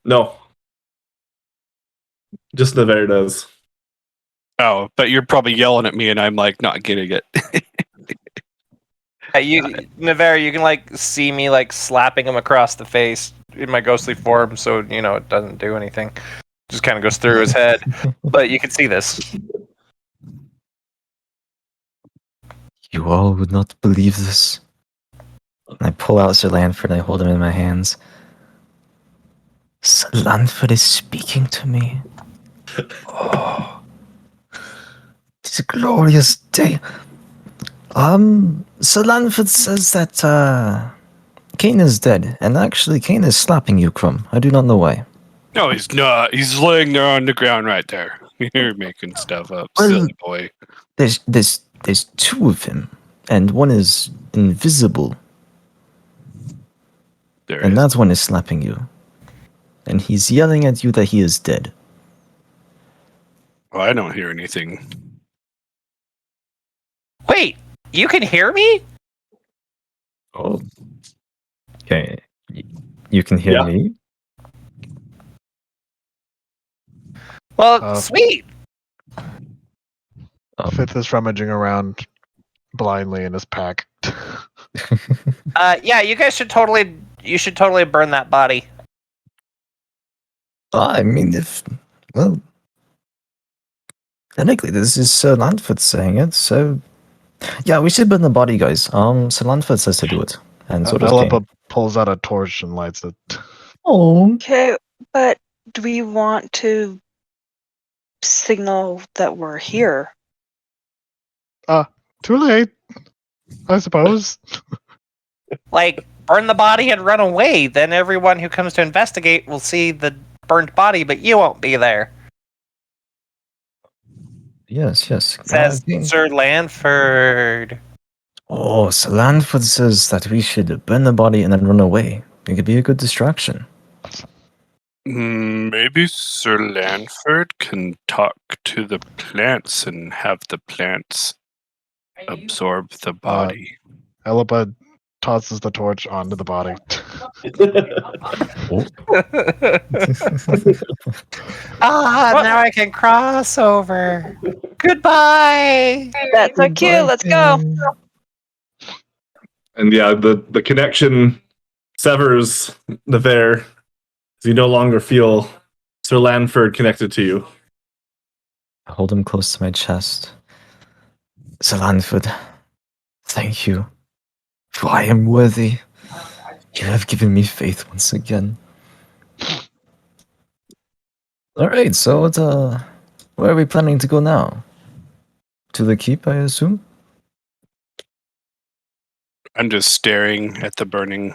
No. Just Navarre does. Oh, but you're probably yelling at me and I'm like not getting it. Navarre, you can like see me like slapping him across the face in my ghostly form, so you know it doesn't do anything. Just kind of goes through his head, but you can see this. You all would not believe this. I pull out Sir Lanford and I hold him in my hands. Sir Lanford is speaking to me. Oh, it's a glorious day. Sir Lanford says that Kane is dead, and actually Kane is slapping you, Crumb. I do not know why. No, he's not. He's laying there on the ground right there. You're making stuff up, Well, silly boy. There's 2 of him, and one is invisible, There and is. that one is slapping you. And he's yelling at you that he is dead. Oh, I don't hear anything. Wait, you can hear me? Oh. Okay. You can hear Yeah. me? Well, sweet. Fifth is rummaging around blindly in his pack. Yeah, you should totally burn that body. I mean, technically, this is Sir Lanford saying it, so yeah, we should burn the body, guys. Sir Lanford says to do it, and so does Kane. Philippa pulls out a torch and lights it. Oh, Okay, but do we want to signal that we're here? Too late, I suppose. Like, burn the body and run away. Then everyone who comes to investigate will see the burned body, but you won't be there. yes. Says Kane. Sir Lanford. Oh, Sir Lanford says that we should burn the body and then run away. It could be a good distraction. Maybe Sir Lanford can talk to the plants and have the plants absorb the body. Philippa tosses the torch onto the body. Now I can cross over. Goodbye. That's so cute. Let's go. And yeah, the connection severs the Vare. So you no longer feel Sir Lanford connected to you. I hold him close to my chest. Sir Lanford, thank you. For I am worthy. You have given me faith once again. Alright, so where are we planning to go now? To the keep, I assume? I'm just staring at the burning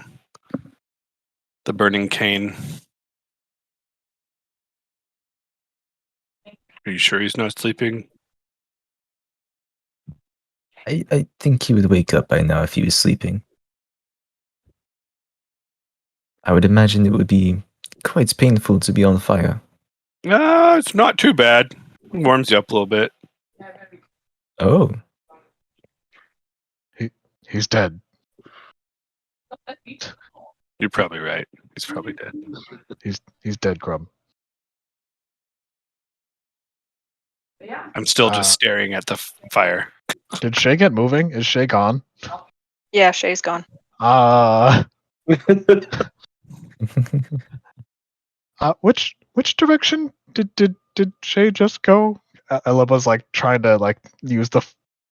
cane. Are you sure he's not sleeping? I think he would wake up by now if he was sleeping. I would imagine it would be quite painful to be on fire. It's not too bad. Warms you up a little bit. Oh, He's dead. You're probably right. He's probably dead. He's dead, Grub. Yeah. I'm still just staring at the fire. Did Shay get moving? Is Shay gone? Yeah, Shay's gone. Which direction did Shay just go? Eliba's like trying to like use the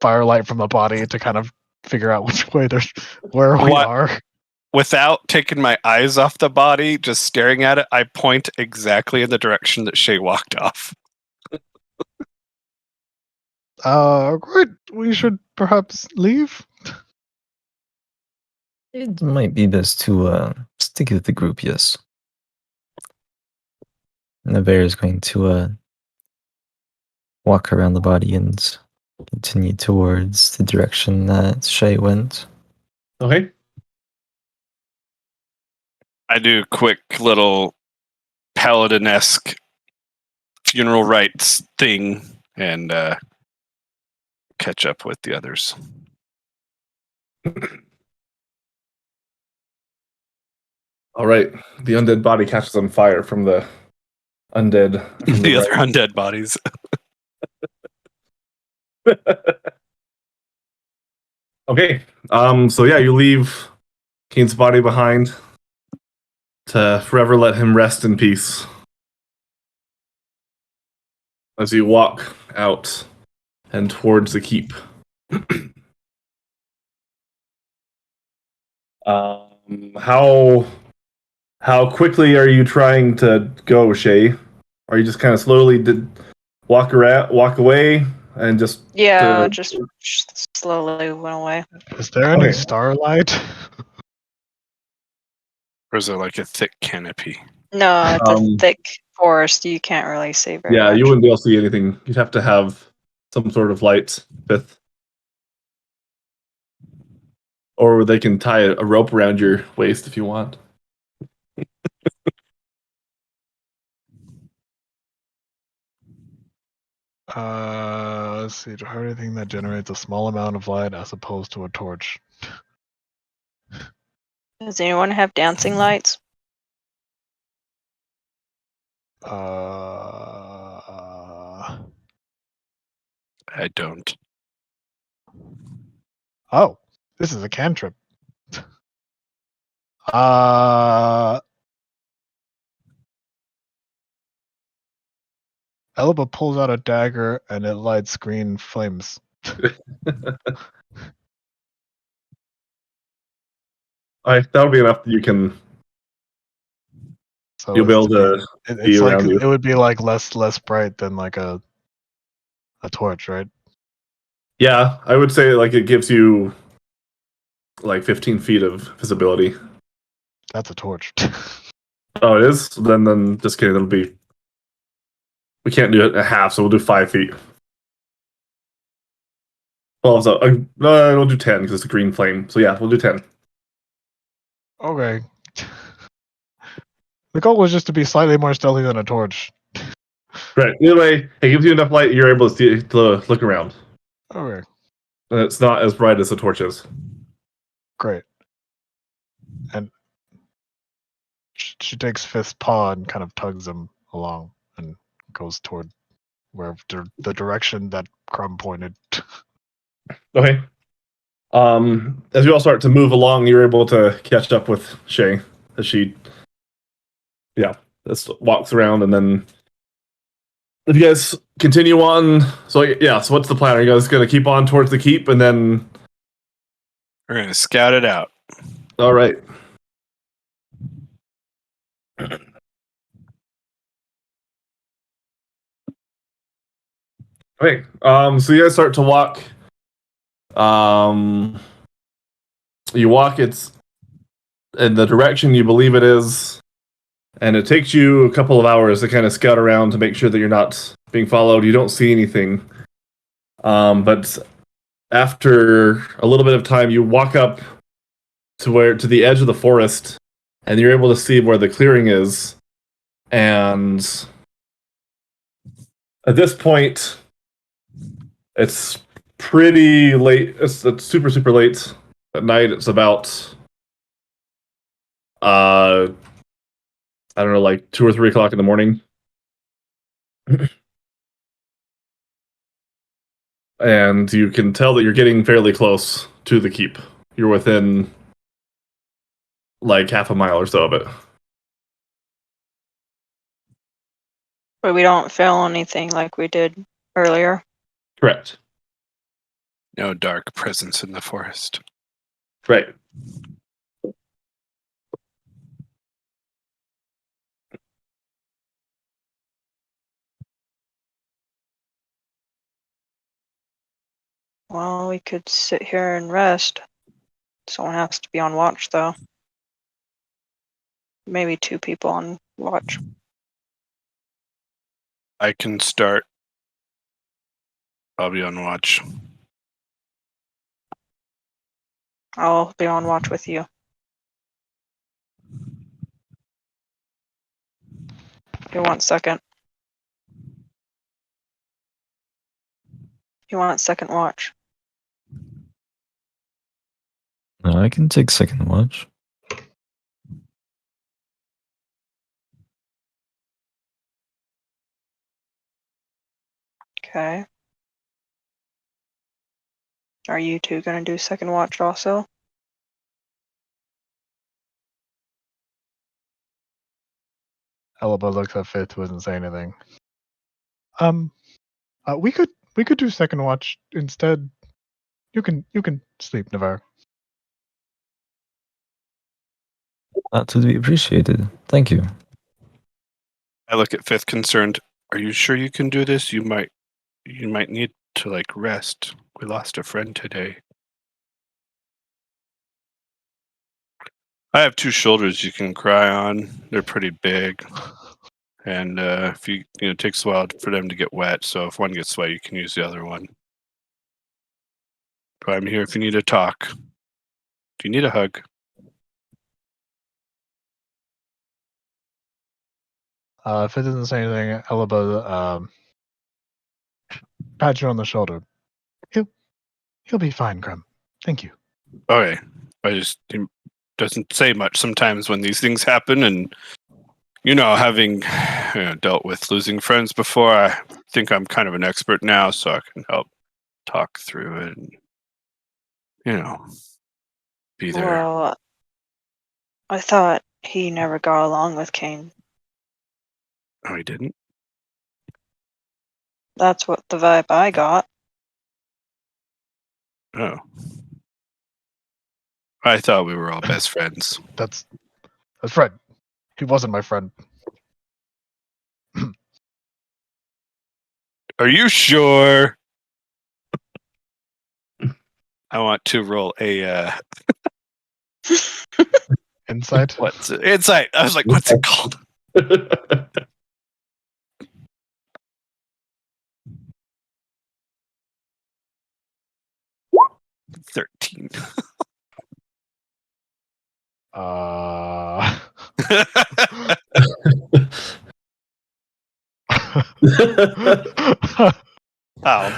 firelight from the body to kind of figure out which way where we What? are. Without taking my eyes off the body, just staring at it, I point exactly in the direction that Shay walked off. Great. We should perhaps leave. it might be best to stick with the group, yes. Navarre is going to walk around the body and continue towards the direction that Shay went. Okay. I do a quick little paladin-esque funeral rites thing and catch up with the others. All right. The undead body catches on fire from the undead. From The other undead bodies. Okay. So yeah, you leave Kane's body behind to forever let him rest in peace. As you walk out and towards the keep. How quickly are you trying to go, Shay? Are you just kind of slowly walk away and just Yeah, just slowly went away. Is there any Okay. starlight? Or is it like a thick canopy? No, it's a Um, thick forest. You can't really see very Yeah, much. you wouldn't be able to see anything. You'd have to have some sort of light, Fifth. Or they can tie a rope around your waist if you want. Let's see. Do I have anything that generates a small amount of light as opposed to a torch? Does anyone have dancing lights? I don't. Oh, this is a cantrip. Elba pulls out a dagger and it lights green flames. That'll be enough that you can. So You'll be able to. it's be like around you. it would be like less bright than like a torch, right? Yeah, I would say like it gives you like 15 feet of visibility. That's a torch. Oh, it is? Then just kidding. It'll be. We can't do it a half, so we'll do 5 feet. Well, so we'll do 10 because it's a green flame. So yeah, we'll do 10. Okay. The goal was just to be slightly more stealthy than a torch. Right. Either way, it gives you enough light. You're able to look around. Okay, And it's not as bright as the torch is. great. And she takes Fifth's paw and kind of tugs him along and goes toward where the direction that Crumb pointed. Okay. As you all start to move along, you're able to catch up with Shay as she, just walks around, and then if you guys continue on, so what's the plan? Are you guys going to keep on towards the keep, and then We're gonna scout it out. all right? Okay. So you guys start to walk. You walk. It's in the direction you believe it is, and it takes you a couple of hours to kind of scout around to make sure that you're not being followed. You don't see anything. But after a little bit of time, you walk up to the edge of the forest, and you're able to see where the clearing is. And at this point, it's pretty late. It's super, super late at night. It's about I don't know, like 2 or 3 o'clock in the morning. And you can tell that you're getting fairly close to the keep. You're within like half a mile or so of it. But we don't feel anything like we did earlier. Correct. No dark presence in the forest. Right. Well, we could sit here and rest. Someone has to be on watch, though. Maybe 2 people on watch. I can start. I'll be on watch. I'll be on watch with you. You want second? You want second watch? No, I can take second watch. Okay. Are you 2 gonna do second watch also? Elba looks at Fifth, who doesn't say anything. We could do second watch instead. You can sleep, Navarre. That would be appreciated. Thank you. I look at Fifth concerned. Are you sure you can do this? You might need to like rest. We lost a friend today. I have 2 shoulders you can cry on. They're pretty big. And if it takes a while for them to get wet, so if one gets wet, you can use the other one. But I'm here if you need to talk. Do you need a hug? If it doesn't say anything, Elba pats you on the shoulder. He'll be fine, Crumb. Thank you. Okay. It doesn't say much sometimes when these things happen, and having dealt with losing friends before, I think I'm kind of an expert now, so I can help talk through it and, be there. Well, I thought he never got along with Kane. Oh, he didn't? That's what the vibe I got. Oh. I thought we were all best friends. That's Fred. He wasn't my friend. Are you sure? I want to roll a Insight. what's it? Insight. I was like, what's it called? 13. Oh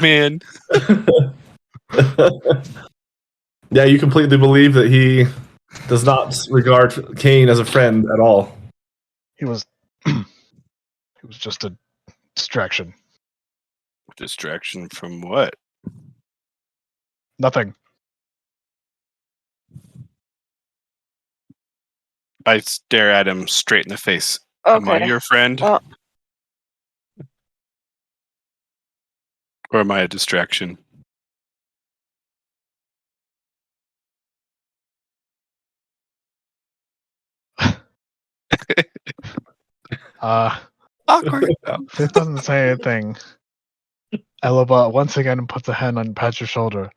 man. Yeah, you completely believe that he does not regard Kane as a friend at all. He was he was just a distraction. Distraction from what? Nothing. I stare at him straight in the face. Am I Okay. your friend? Well, Or am I a distraction? Awkward. Faith doesn't say anything. Elaba once again puts a hand on Pat's shoulder.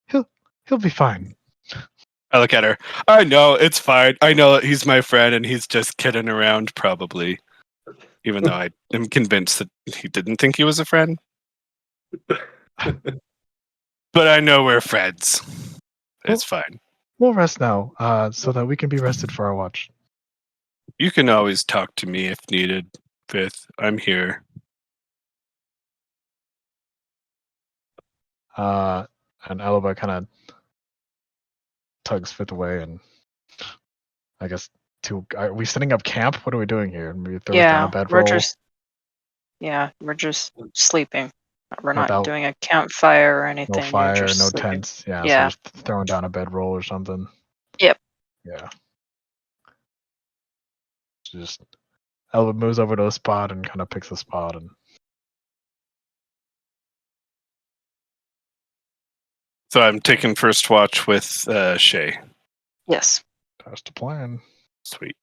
He'll be fine. I look at her. I know, it's fine. I know that he's my friend and he's just kidding around, probably. Even though I am convinced that he didn't think he was a friend. But I know we're friends. It's fine. We'll rest now, so that we can be rested for our watch. You can always talk to me if needed, Fifth. I'm here. And Elaba kind of tugs Fifth away, and I guess are we setting up camp? What are we doing here? Maybe throw down a bedroll. We're just sleeping. We're not Without- doing a campfire or anything. No We're fire, just no sleeping. tents. Yeah, Yeah. so just throwing down a bedroll or something. Yep. Yeah. Just Elba moves over to a spot and kind of picks a spot and So I'm taking first watch with Shay. Yes. that's the plan. Sweet.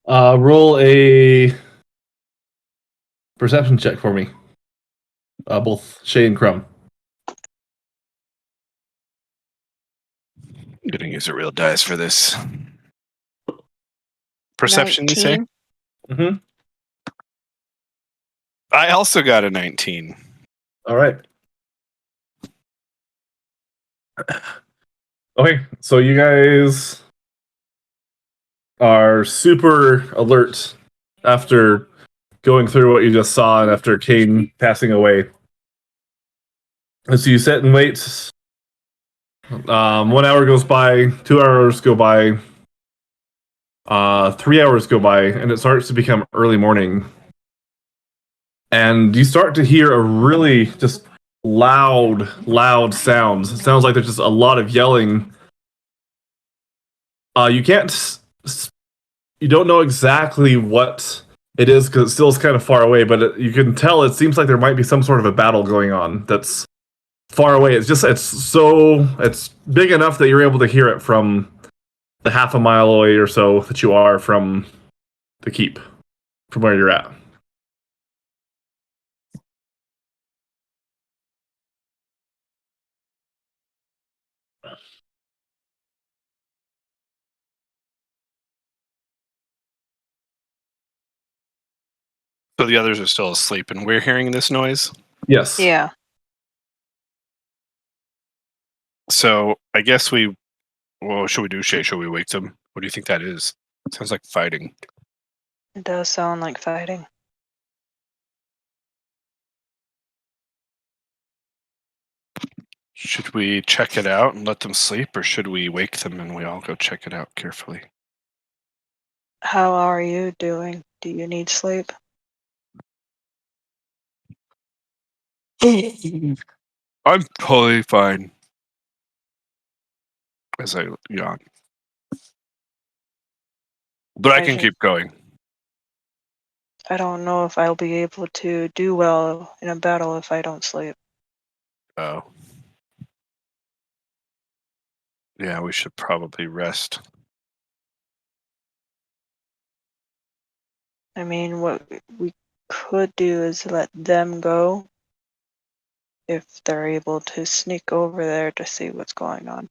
Roll a perception check for me. Both Shay and Crumb. I'm gonna use a real dice for this. Perception, 19. you say? Mm-hmm. I also got a 19. All right. Okay, so you guys are super alert after going through what you just saw and after Kane passing away. And so you sit and wait. 1 hour goes by, 2 hours go by, 3 hours go by, and it starts to become early morning. And you start to hear a really just loud sounds. It sounds like there's just a lot of yelling. You don't know exactly what it is because it still is kind of far away, but you can tell it seems like there might be some sort of a battle going on that's far away. It's big enough that you're able to hear it from the half a mile away or so that you are from the keep, from where you're at. So the others are still asleep and we're hearing this noise. Yes. Yeah. So I guess what should we do, Shay? Should we wake them? What do you think that is? Sounds like fighting. It does sound like fighting. Should we check it out and let them sleep, or should we wake them and we all go check it out carefully? How are you doing? Do you need sleep? I'm totally fine. As I yawn. But I can keep going. I don't know if I'll be able to do well in a battle if I don't sleep. Oh. Yeah, we should probably rest. I mean, what we could do is let them go if they're able to sneak over there to see what's going on.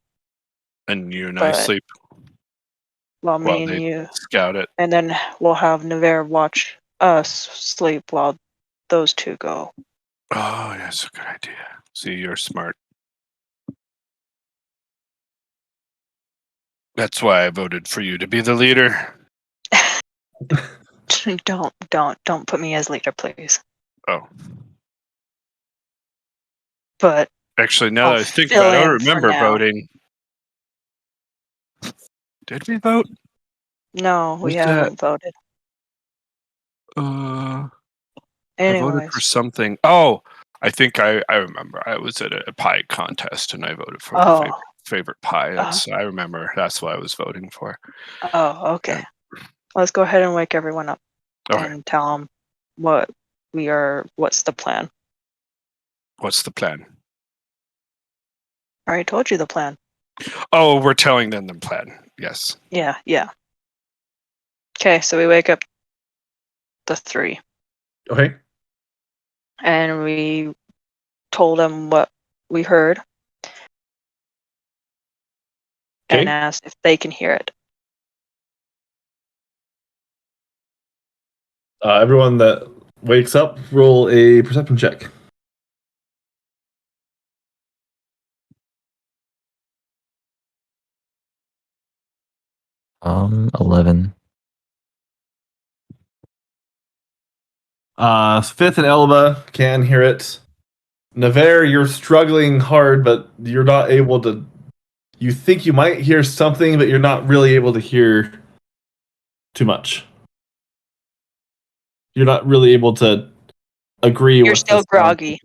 And you and I But- sleep While while me and they you, scout it. and then we'll have Nevere watch us sleep while those two go. Oh, that's a good idea. See, you're smart. That's why I voted for you to be the leader. Don't put me as leader, please. Oh. But Actually, now I'll that I think fill about it, I don't in for remember now. voting. Did we vote? No, we What's that? haven't voted. I voted for Anyways. something. Oh, I think I remember. I was at a pie contest and I voted for the Oh. favorite pie. I remember. That's what I was voting for. Oh, okay. Let's go ahead and wake everyone up Okay. and tell them what's the plan. What's the plan? I already told you the plan. Oh, we're telling them the plan. Yes. Yeah. Okay, so we wake up the 3 Okay. and we told them what we heard and Okay. asked if they can hear it. Everyone that wakes up, roll a perception check. Um, 11. Fifth and Elba can hear it. Navarre, you're struggling hard, but you're not able to. You think you might hear something, but you're not really able to hear too much. You're not really able to agree. You're with still the sound. groggy.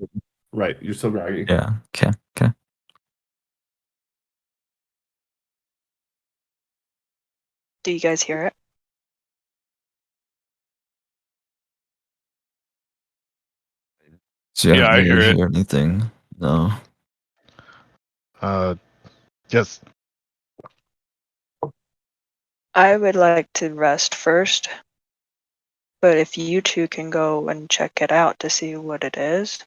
Right, you're still groggy. Yeah. Okay. Do you guys hear it? So you Yeah, don't I really hear it. hear anything. No. Yes. I would like to rest first, but if you two can go and check it out to see what it is,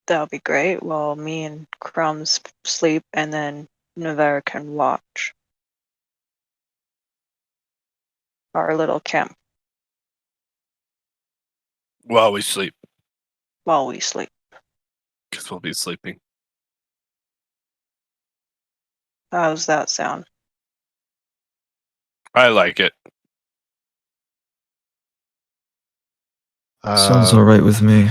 that'll be great. While me and Crumbs sleep, and then Navarre can watch our little camp While we sleep, while we sleep. because we'll be sleeping. How's that sound? I like it. Sounds alright with me.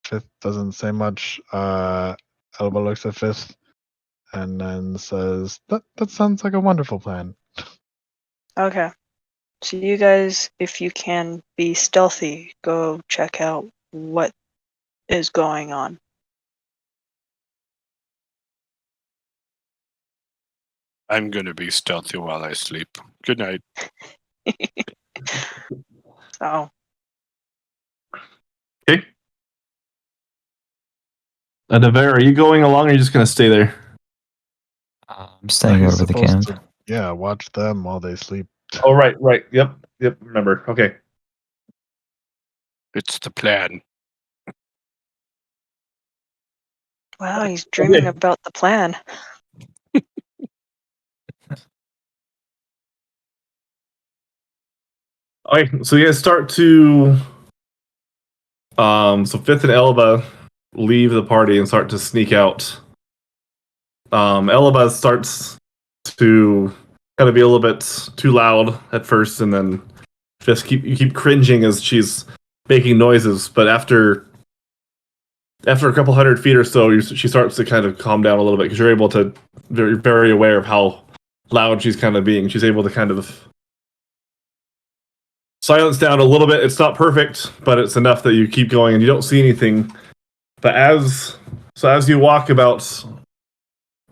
Fifth doesn't say much. Elba looks at Fifth and then says, "That sounds like a wonderful plan." Okay. So you guys, if you can be stealthy, go check out what is going on. I'm going to be stealthy while I sleep. Good night. So Okay. Navarre, are you going along, or are you just going to stay there? I'm staying He's over the supposed camp. to, watch them while they sleep. Oh, right. Yep. Remember. Okay. It's the plan. wow, he's dreaming Okay. about the plan. Okay, so you guys start to. So Fifth and Elba leave the party and start to sneak out. Elba starts to kind of be a little bit too loud at first, and then you keep cringing as she's making noises. But after a couple hundred feet or so, she starts to kind of calm down a little bit because you're able to very very aware of how loud she's kind of being. She's able to kind of silence down a little bit. It's not perfect, but it's enough that you keep going and you don't see anything. But as you walk about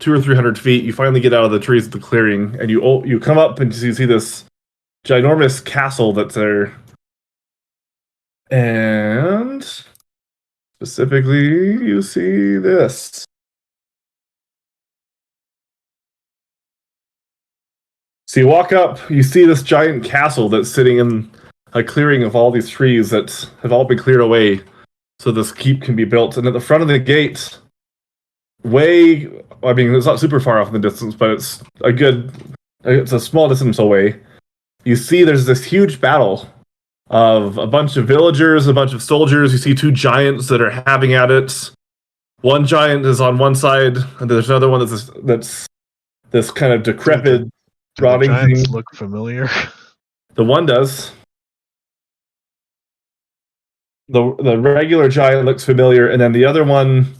200 or 300 feet, you finally get out of the trees of the clearing, and you come up and you see this ginormous castle that's there. And specifically, you see this. So you walk up, you see this giant castle that's sitting in a clearing of all these trees that have all been cleared away so this keep can be built. And at the front of the gate, it's not super far off in the distance, but it's a small distance away. You see there's this huge battle of a bunch of villagers, a bunch of soldiers. You see two giants that are having at it. One giant is on one side, and there's another one that's this kind of decrepit, Do the rotting giants thing. look familiar? The one does. The regular giant looks familiar, and then the other one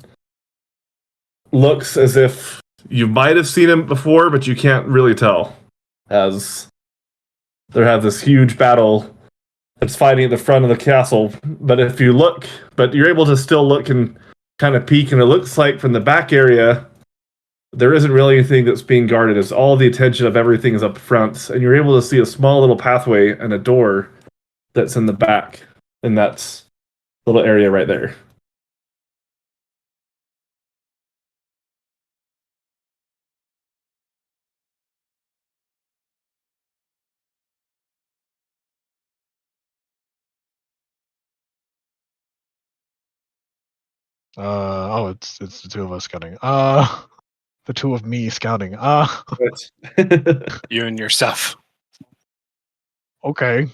looks as if you might have seen him before, but you can't really tell, as there have this huge battle that's fighting at the front of the castle. But if you look, but you're able to still look and kind of peek, and it looks like from the back area, there isn't really anything that's being guarded. It's all the attention of everything is up front, and you're able to see a small little pathway and a door that's in the back, and that's little area right there. Oh, it's the two of us scouting. The two of me scouting. You and yourself. Okay.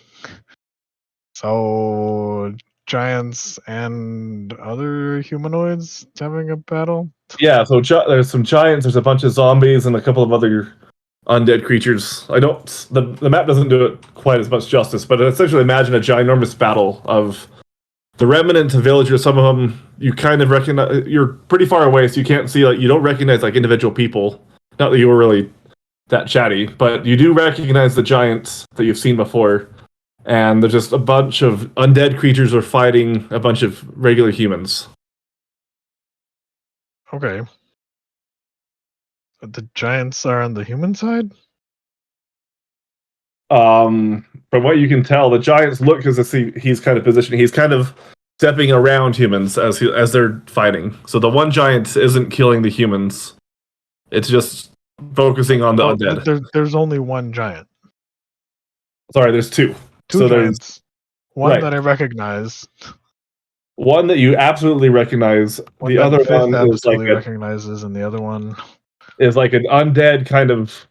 So giants and other humanoids having a battle. Yeah, so there's some giants, there's a bunch of zombies, and a couple of other undead creatures. I don't. The map doesn't do it quite as much justice, but essentially imagine a ginormous battle of the remnant of villagers. Some of them you kind of recognize. You're pretty far away, so you can't see. Like, you don't recognize like individual people. Not that you were really that chatty, but you do recognize the giants that you've seen before. And there's just a bunch of undead creatures are fighting a bunch of regular humans. Okay. The giants are on the human side? From what you can tell, the giants look as if he's kind of positioning. He's kind of stepping around humans as they're fighting. So the one giant isn't killing the humans. It's just focusing on the undead. There's only one giant. Sorry, there's two. Two So giants. One right. that I recognize. One that you absolutely recognize. One The that other Fifth one is like absolutely recognizes, and the other one is like an undead kind of,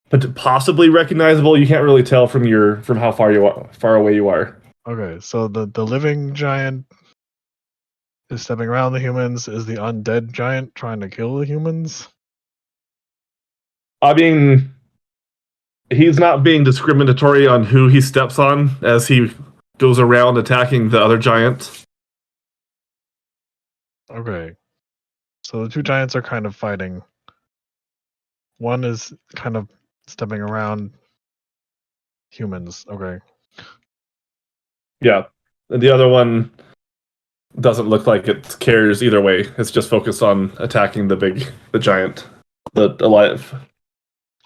but possibly recognizable. You can't really tell from how far away you are. Okay, so the living giant is stepping around the humans. Is the undead giant trying to kill the humans? I mean, he's not being discriminatory on who he steps on as he goes around attacking the other giant. Okay. So the two giants are kind of fighting. One is kind of stepping around humans. Okay. Yeah. And the other one doesn't look like it cares either way. It's just focused on attacking the giant, the alive,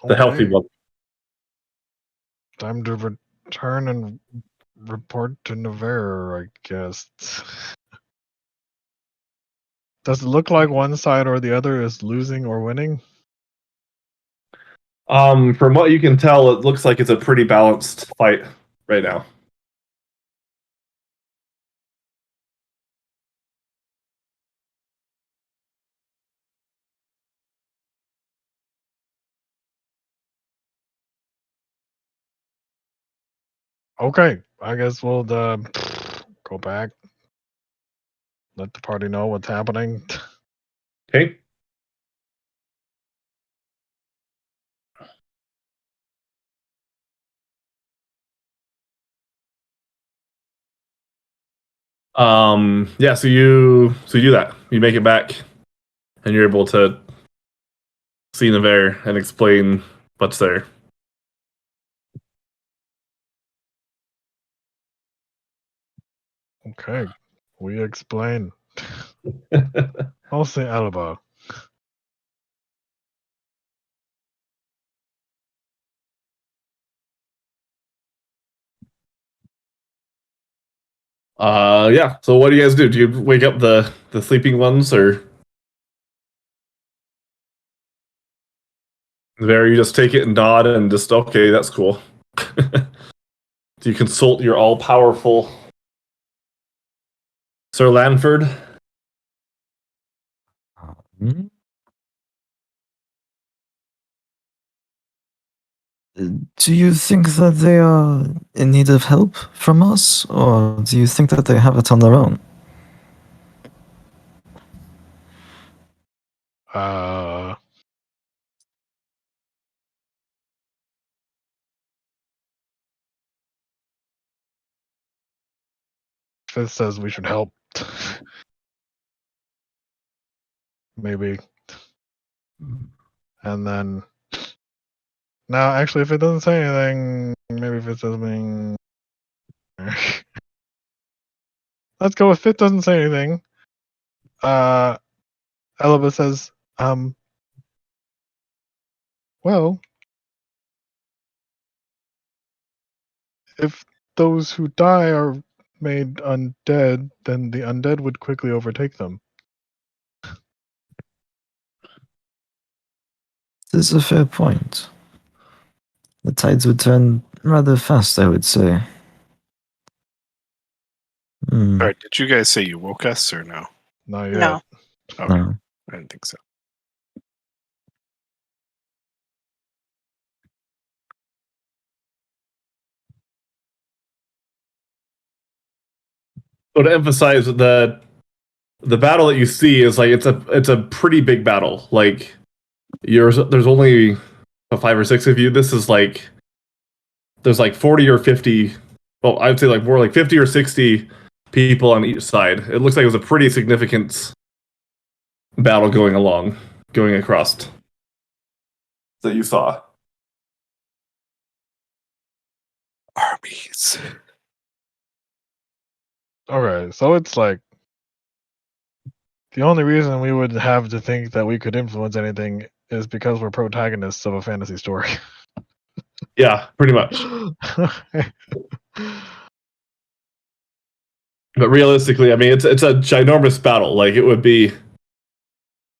the healthy Okay. one. Time to return and report to Navarre, I guess. Does it look like one side or the other is losing or winning? From what you can tell, it looks like it's a pretty balanced fight right now. Okay, I guess we'll go back. Let the party know what's happening. Okay. Yeah, so you do that. You make it back, and you're able to see Navarre and explain what's there. Okay, we explain. I'll say Alaba. Yeah. So what do you guys do? Do you wake up the sleeping ones, or there you just take it and nod and just okay, that's cool. Do you consult your all powerful Sir Lanford? Hmm? Do you think that they are in need of help from us, or do you think that they have it on their own? Fifth says we should help. Maybe. And then now actually if it doesn't say anything, maybe if it says something. Let's go with Fifth doesn't say anything. Elaba says, well, if those who die are made undead, then the undead would quickly overtake them. This is a fair point. The tides would turn rather fast, I would say. Hmm. All right, did you guys say you woke us or no? Not yet. No. Okay, No. I didn't think so. So to emphasize, the battle that you see is like it's a pretty big battle. Like there's only 5 or 6 of you. This is like there's like 40 or 50. Well, I'd say like more like 50 or 60 people on each side. It looks like it was a pretty significant battle going across that you saw. Armies. Okay, so it's like the only reason we would have to think that we could influence anything is because we're protagonists of a fantasy story. Yeah, pretty much. But realistically, I mean, it's a ginormous battle. Like it would be,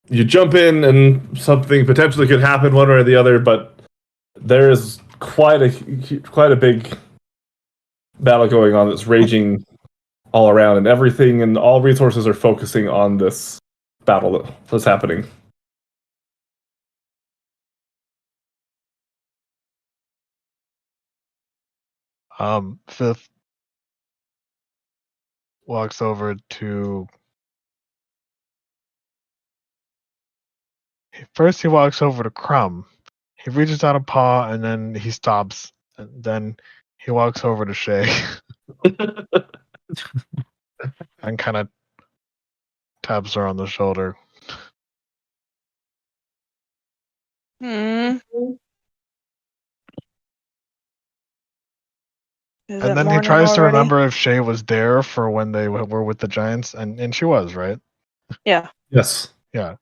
you jump in and something potentially could happen one way or the other. But there is quite a big battle going on that's raging all around, and everything and all resources are focusing on this battle that's happening. Fifth walks over to. First, he walks over to Crumb. He reaches out a paw and then he stops. And then he walks over to Shay and kind of taps her on the shoulder. Hmm. Is And it then he morning tries to already? remember if Shay was there for when they were with the Giants, and she was, right? Yeah. Yes. Yeah.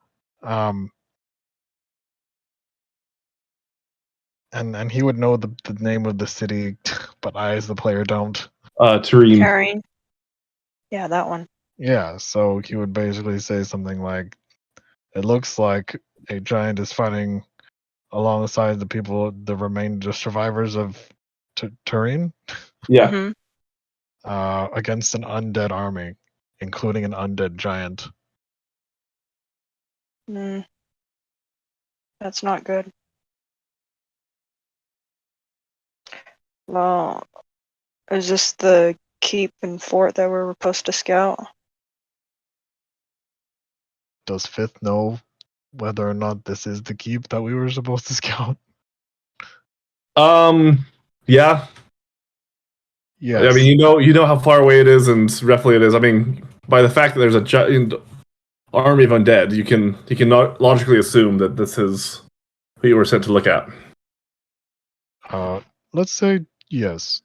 And he would know the name of the city, but I, as the player, don't. Tareem. Carrying. Yeah, that one. Yeah, so he would basically say something like, "It looks like a giant is fighting alongside the remainder survivors of Turin, Yeah. Mhm. against an undead army, including an undead giant." Mm. That's not good. Well, is this the keep and fort that we were supposed to scout? Does Fifth know whether or not this is the keep that we were supposed to scout? Yeah. Yes. I mean, you know how far away it is, and roughly it is. I mean, by the fact that there's a giant army of undead, you can not logically assume that this is who you were sent to look at. Let's say yes.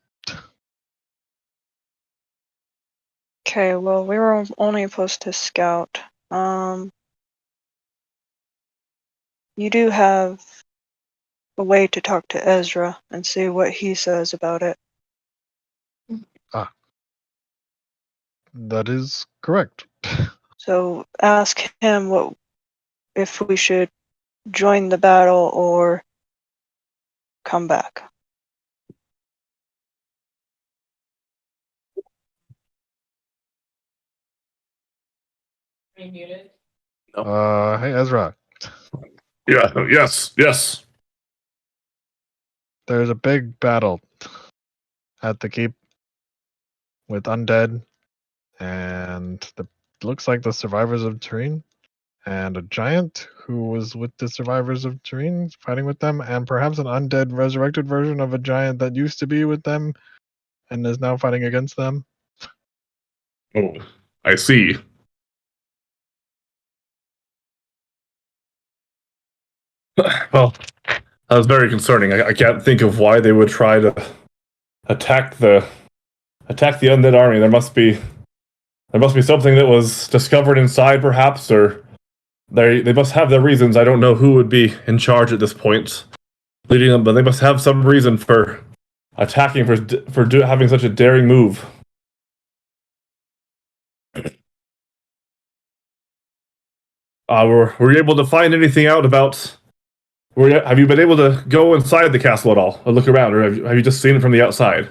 Okay, well, we were only supposed to scout. You do have a way to talk to Ezra and see what he says about it. That is correct. So ask him what if we should join the battle or come back. Are you muted? Hey Ezra, Yeah. Yes. there's a big battle at the keep with undead, and looks like the survivors of Turin, and a giant who was with the survivors of Turin fighting with them, and perhaps an undead resurrected version of a giant that used to be with them and is now fighting against them. Oh, I see. Well, that was very concerning. I can't think of why they would try to attack the undead army. There must be something that was discovered inside, perhaps, or they must have their reasons. I don't know who would be in charge at this point, leading them, but they must have some reason for attacking, having such a daring move. Were you able to find anything out about? Have you been able to go inside the castle at all, or look around, or have you just seen it from the outside?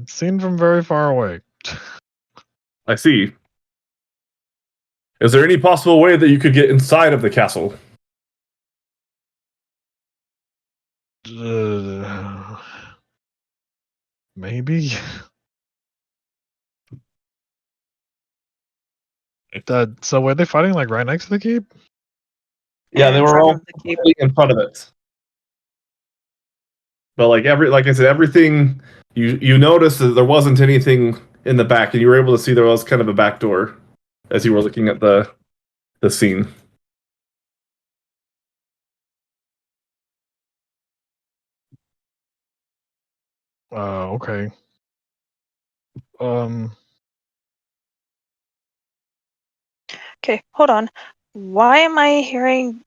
Seen from very far away. I see. Is there any possible way that you could get inside of the castle? Maybe. So were they fighting like right next to the keep? Yeah, they In were front all of the keep. in front of it. But like I said, everything you noticed that there wasn't anything in the back, and you were able to see there was kind of a back door as you were looking at the scene. Okay. Okay, hold on. Why am I hearing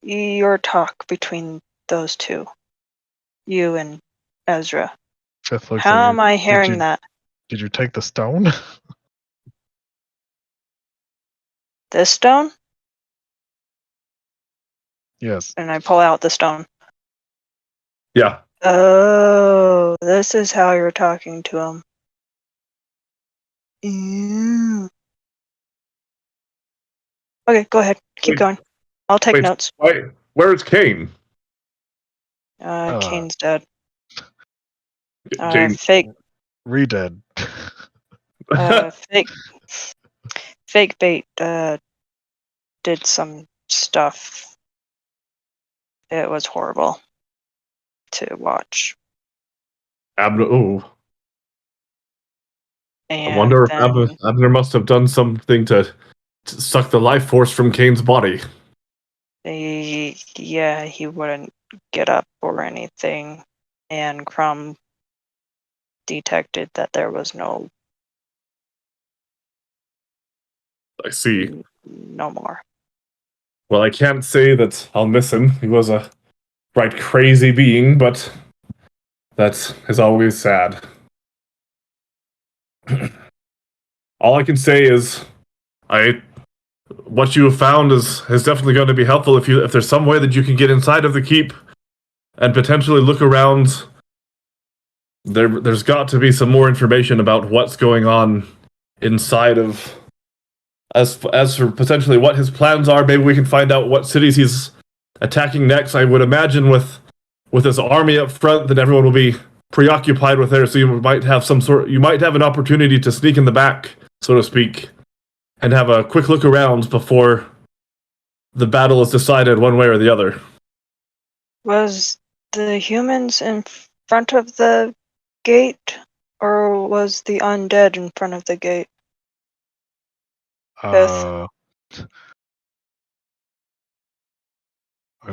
your talk between those two? You and Ezra. Fifth looks How at am you. I hearing that? Did you take the stone? This stone? Yes. And I pull out the stone. Yeah. Oh, this is how you're talking to him. Mm. Okay, go ahead. Keep Wait. going. I'll take Wait. notes. Where's Kane? Kane's dead. Kane. Fake Re-dead. fake bait did some stuff. It was horrible to watch. Abner. And I wonder if then, Abner must have done something to suck the life force from Kane's body. he wouldn't get up or anything, and Crumb detected that there was no more. Well, I can't say that I'll miss him. He was a right crazy being, but that is always sad. All I can say is, what you have found is definitely going to be helpful if there's some way that you can get inside of the keep and potentially look around. There's got to be some more information about what's going on inside of. As for potentially what his plans are, maybe we can find out what cities he's attacking next. I would imagine with his army up front that everyone will be preoccupied with there, so you might have an opportunity to sneak in the back, so to speak, and have a quick look around before the battle is decided one way or the other. Was the humans in front of the gate, or was the undead in front of the gate? Are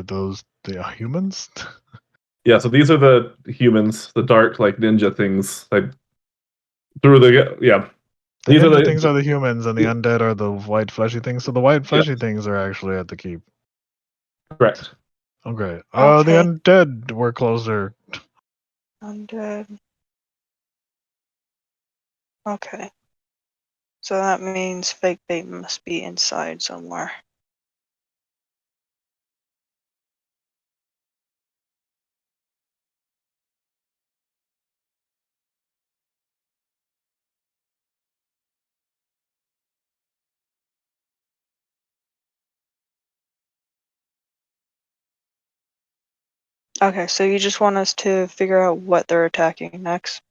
those the humans? Yeah, so these are the humans, the dark, like ninja things. The ninja things are the humans, and the undead are the white fleshy things. So the white fleshy things are actually at the keep. Correct. Okay. Okay. The undead were closer. Undead. Okay. So that means fake bait must be inside somewhere. Okay, so you just want us to figure out what they're attacking next?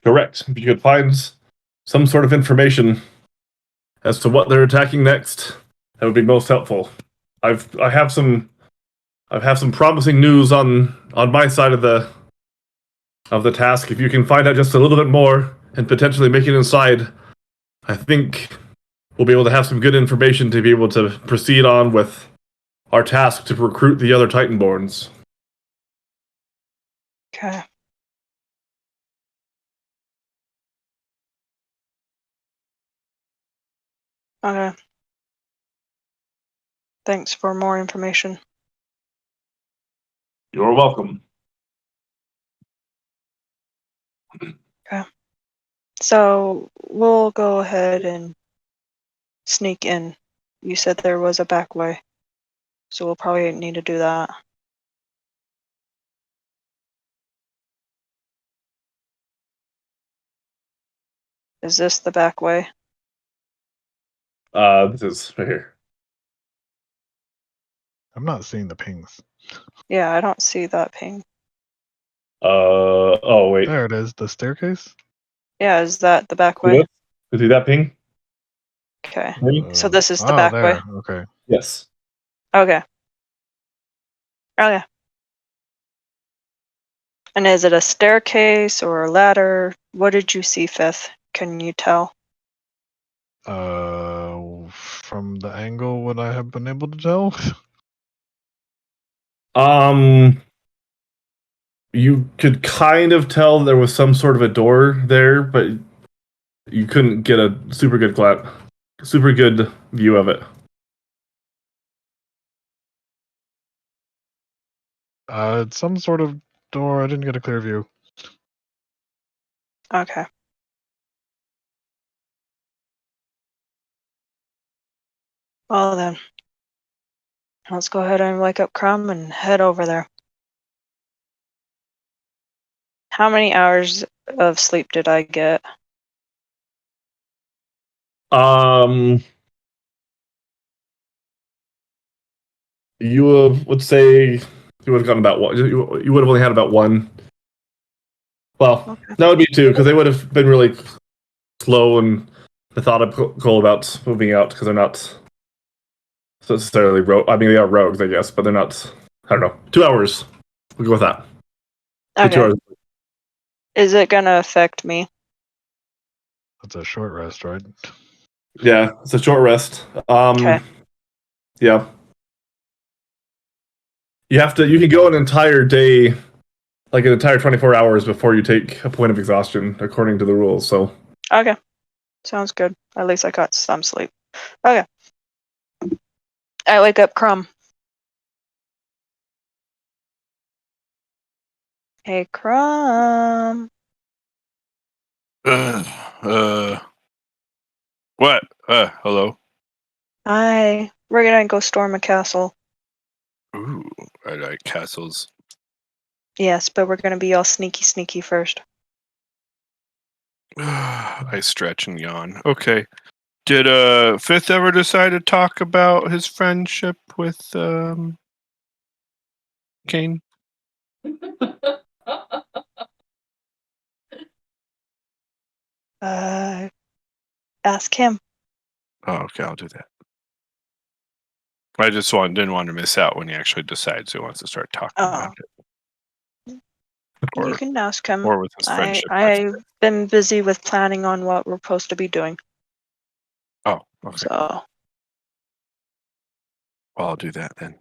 Correct. If you could find some sort of information as to what they're attacking next, that would be most helpful. I have some promising news on my side of the of the task. If you can find out just a little bit more and potentially make it inside, I think we'll be able to have some good information to be able to proceed on with our task to recruit the other Titanborns. Okay. Okay. Thanks for more information. You're welcome. So we'll go ahead and sneak in. You said there was a back way, so we'll probably need to do that. Is this the back way? This is right here. I'm not seeing the pings. Yeah, I don't see that ping. Oh wait. There it is. The staircase. Yeah, is that the back way? See that ping? Okay. Me? So this is the back way? there. Okay. Yes. Okay. Okay. And is it a staircase or a ladder? What did you see, Fifth? Can you tell? From the angle, would I have been able to tell? You could kind of tell there was some sort of a door there, but you couldn't get a super good view of it. It's some sort of door. I didn't get a clear view. Okay. Well then, let's go ahead and wake up Crumb and head over there. How many hours of sleep did I get? You would say you would have gotten about one. You would have only had about one. Well, Okay. that would be two because they would have been really slow and methodical about moving out because they're not necessarily rogue. I mean, they are rogues, I guess, but they're not. I don't know. 2 hours. We'll go with that. Okay. 2 hours. Is it gonna affect me? That's a short rest, right? Yeah, it's a short rest. Okay. Yeah. You can go an entire day, like an entire 24 hours before you take a point of exhaustion, according to the rules. So Okay. Sounds good. At least I got some sleep. Okay. I wake up Crumb. Hey, Crumb. What? Hello. Hi. We're gonna go storm a castle. Ooh, I like castles. Yes, but we're gonna be all sneaky first. I stretch and yawn. Okay. Did Fifth ever decide to talk about his friendship with Kane? Ask him. Oh, okay, I'll do that. I just didn't want to miss out when he actually decides he wants to start talking about it. You can ask him. Or with his friendship. I've been busy with planning on what we're supposed to be doing. Oh, okay. So Well, I'll do that then.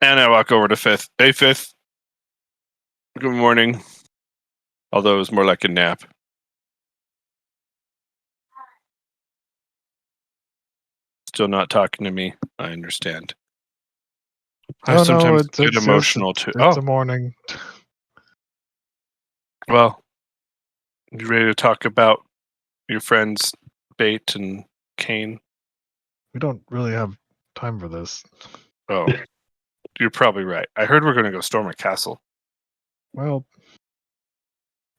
And I walk over to Fifth. Hey, Fifth. Good morning. Although it was more like a nap. Still not talking to me. I understand. I sometimes get emotional too. It's a morning. Well, you ready to talk about your friends Bait and Kane? We don't really have time for this. Oh, you're probably right. I heard we're going to go storm a castle. Well,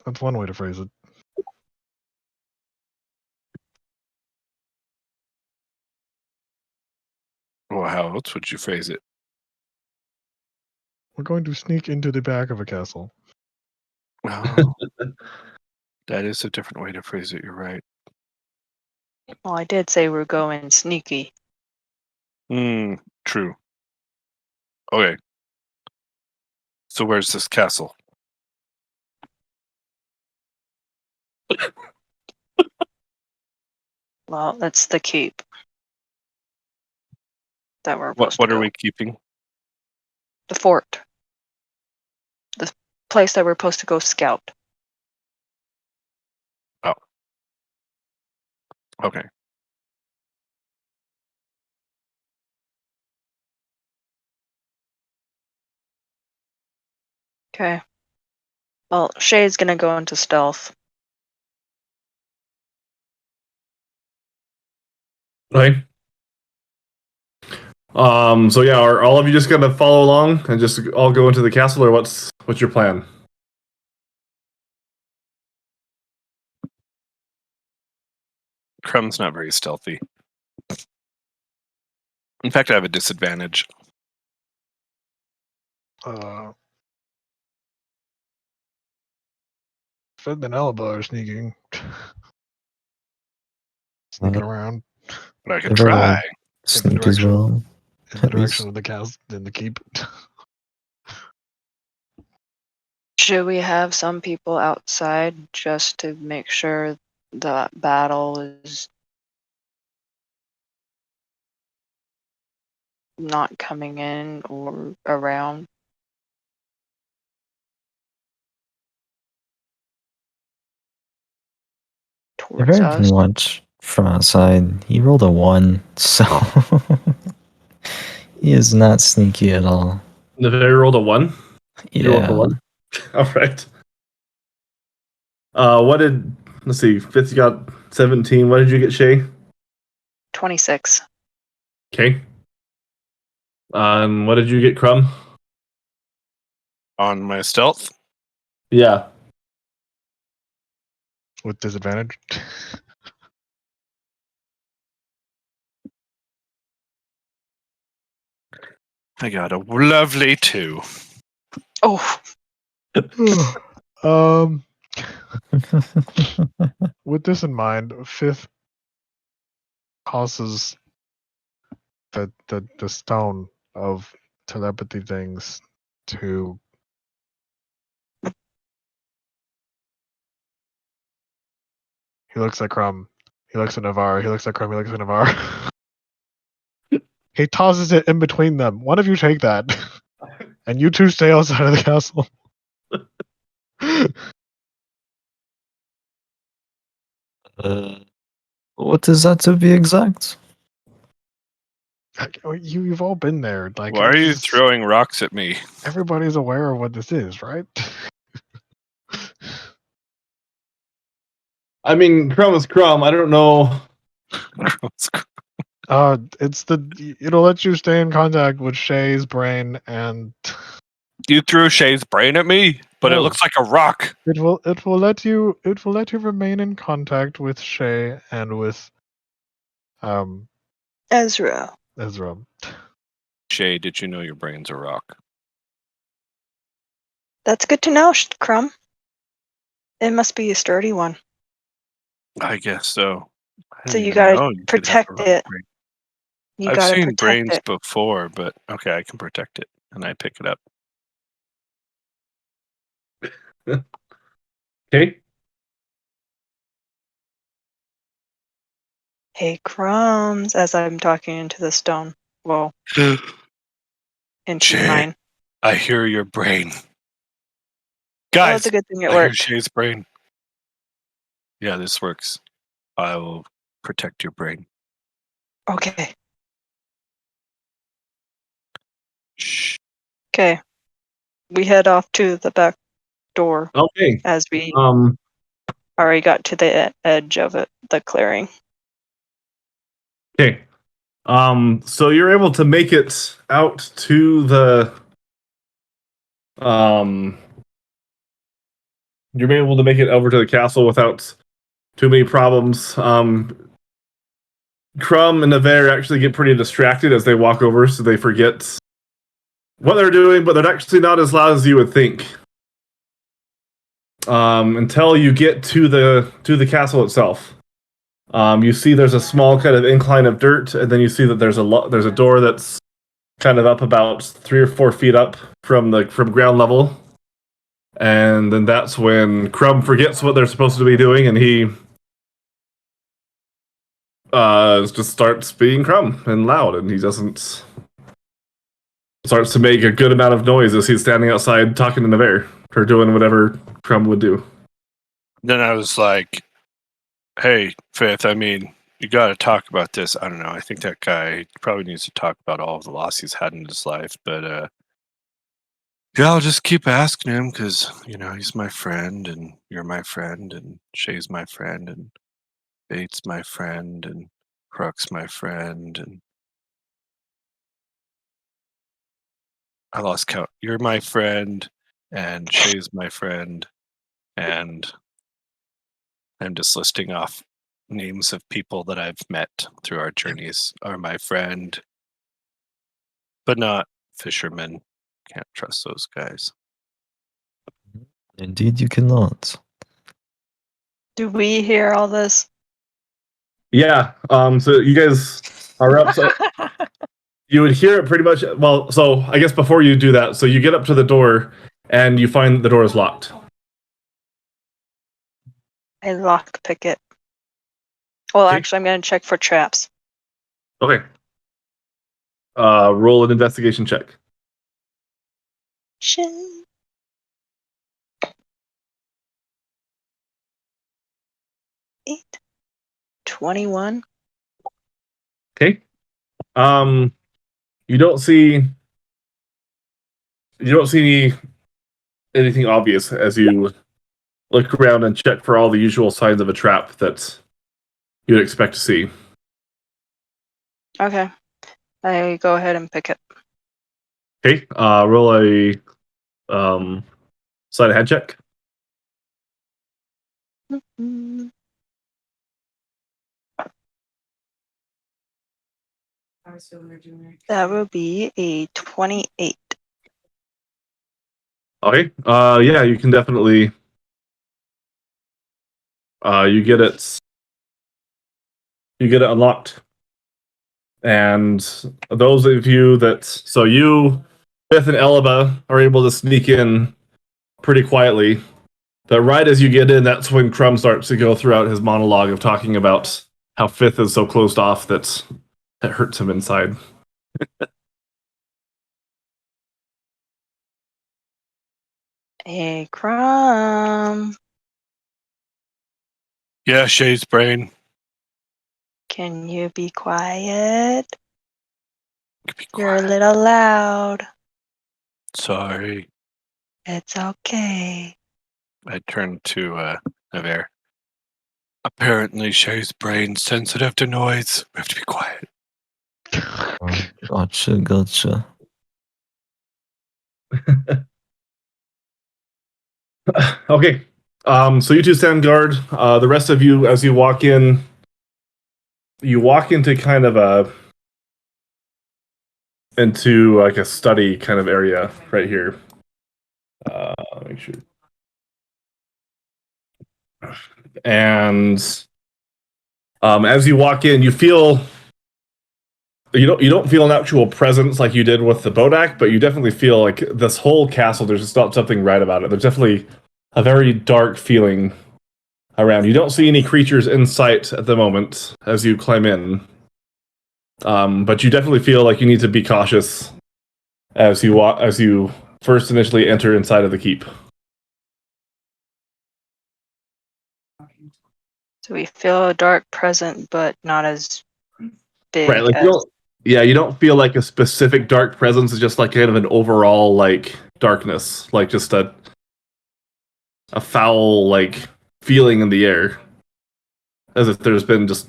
that's one way to phrase it. Well, how else would you phrase it? We're going to sneak into the back of a castle. Oh, that is a different way to phrase it. You're right. well, I did say we're going sneaky. True. Okay. So where's this castle? Well, that's the keep that we're What supposed to are go. we keeping? The fort. The place that we're supposed to go scout. Okay. Okay. Well, Shay's gonna go into stealth. Okay. So yeah, are all of you just gonna follow along and just all go into the castle, or what's your plan? Crumb's not very stealthy. In fact, I have a disadvantage. Fed and Elba are sneaking. Sneaking around But I could Give her a try. Sneak as direction. well. in the At least. direction of the castle in the keep. Should we have some people outside just to make sure the battle is not coming in or around? Towards Never us? can watch from outside. He rolled a 1, so he is not sneaky at all. The very rolled a 1. You rolled a Yeah. 1. All right. What did let's see? Fitz got 17. What did you get, Shay? 26. Okay. What did you get, Crumb? On my stealth? Yeah. With disadvantage. I got a lovely 2. Oh, um, with this in mind, Fifth causes the stone of telepathy things to he looks at Crumb, he looks at Navarre, he looks at Crumb, he looks at Navarre. He tosses it in between them. One of you take that. And you two stay outside of the castle. What is that to be exact? You've all been there. Like, Why are you it's- throwing rocks at me? Everybody's aware of what this is, right? I mean, Crumb is Crumb. I don't know. It'll let you stay in contact with Shay's brain, and You threw Shay's brain at me, but it No. looks like a rock. it will let you remain in contact with Shay and with Ezra. Ezra. Shay, did you know your brain's a rock? That's good to know, Crumb. It must be a sturdy one. I guess so. I So didn't you even gotta know you could have a protect rock it. brain. You I've gotta seen protect brains it. before, but okay, I can protect it, and I pick it up. Okay. Hey, Crumbs, as I'm talking into the stone. Well, into Shay. mine. I hear your brain. Oh, Guys, it's a good thing it I hear worked. Shay's brain. Yeah, this works. I will protect your brain. Okay. Shh. Okay. We head off to the back door Okay. as we already got to the edge of it, the clearing. Okay. So you're able to make it out to the you're able to make it over to the castle without too many problems. Crumb and Navarre actually get pretty distracted as they walk over, so they forget what they're doing, but they're actually not as loud as you would think. Until you get to the castle itself. You see there's a small kind of incline of dirt, and then you see that there's a door that's kind of up about 3 or 4 feet up from ground level. And then that's when Crumb forgets what they're supposed to be doing, and he just starts being Crumb and loud, and he doesn't starts to make a good amount of noise as he's standing outside talking to Navarre or doing whatever Crumb would do. Then I was like, "Hey, Fifth. I mean, you got to talk about this. I don't know. I think that guy probably needs to talk about all of the loss he's had in his life, but yeah, I'll just keep asking him because he's my friend, and you're my friend, and Shay's my friend, and Bates my friend, and Crux my friend, and I lost count. You're my friend, and Shay's my friend, and I'm just listing off names of people that I've met through our journeys are my friend, but not fishermen. Can't trust those guys. Indeed, you cannot. Do we hear all this? Yeah. So you guys are up. So you would hear it pretty much. Well, so I guess before you do that, so you get up to the door and you find the door is locked. I lockpick it. Well, Okay. actually, I'm going to check for traps. Okay. Roll an investigation check. Shit. 21. Okay. You don't see anything obvious as you look around and check for all the usual signs of a trap that you'd expect to see. Okay. I go ahead and pick it. Okay. Roll a sleight of hand check. Mm. I was feeling we're doing it. That will be a 28. Okay. Yeah, you can definitely. You get it. You get it unlocked. And those of you so you, Beth and Elba, are able to sneak in pretty quietly. But right as you get in, that's when Crumb starts to go throughout his monologue of talking about how Fifth is so closed off that it hurts him inside. Hey, Crumb. Yeah, Shay's brain. Can you be quiet? Be You're a quiet. little loud. Sorry. It's okay. I turned to Navarre. Apparently, Shay's brain's sensitive to noise. We have to be quiet. Gotcha. Okay. So you two stand guard. The rest of you, as you walk in, you walk into kind of into like a study kind of area right here. Make sure. And as you walk in, you feel you don't feel an actual presence like you did with the Bodak, but you definitely feel like this whole castle. There's just not something right about it. There's definitely a very dark feeling around. You don't see any creatures in sight at the moment as you climb in, but you definitely feel like you need to be cautious as you first initially enter inside of the keep. So we feel a dark present, but not as big Right, like as... you don't feel like a specific dark presence. It's just like kind of an overall like darkness, like just a foul like feeling in the air, as if there's been just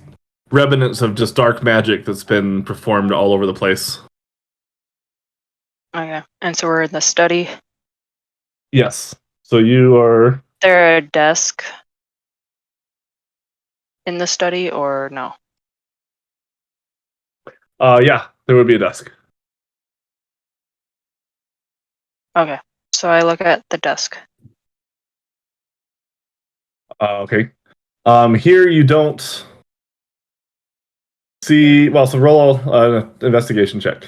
remnants of just dark magic that's been performed all over the place. Okay. And so we're in the study. Yes. So you are. There a desk in the study or no? Yeah, there would be a desk. Okay. So I look at the desk. Okay. Here you don't see. Well, so roll an investigation check.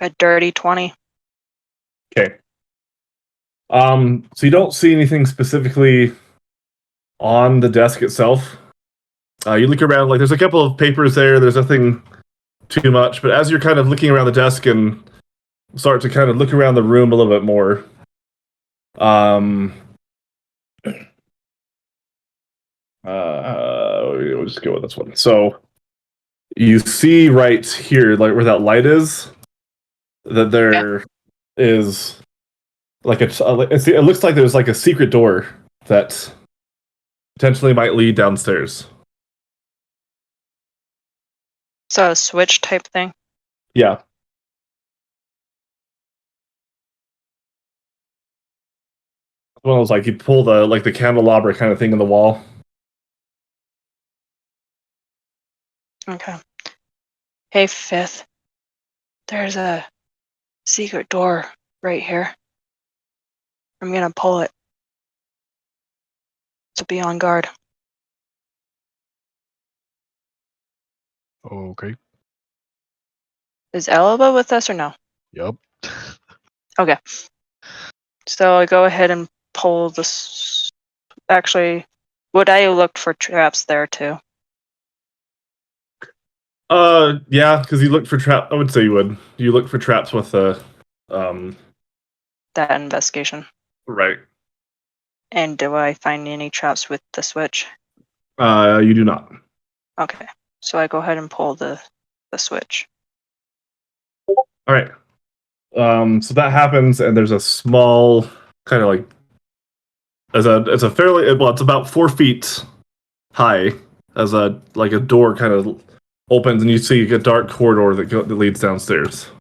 A dirty 20. Okay. So you don't see anything specifically on the desk itself. You look around, like there's a couple of papers there. There's nothing too much, but as you're kind of looking around the desk and start to kind of look around the room a little bit more, we'll just go with this one. So you see right here, like where that light is, that there is like it looks like there's like a secret door that potentially might lead downstairs. So a switch type thing. Yeah. One of those, like you pull the candelabra kind of thing in the wall. Okay. Hey, Fifth. There's a secret door right here. I'm gonna pull it. So be on guard. Okay. Is Elba with us or no? Yup. Okay. So I go ahead and pull this. Actually, would I look for traps there too? Yeah, because you look for trap. I would say you would. You look for traps with the, That investigation. right. And do I find any traps with the switch? You do not. Okay. So I go ahead and pull the switch. All right. So that happens, and there's a small kind of like it's a fairly well, it's about 4 feet high as a door kind of opens, and you see a dark corridor that leads downstairs.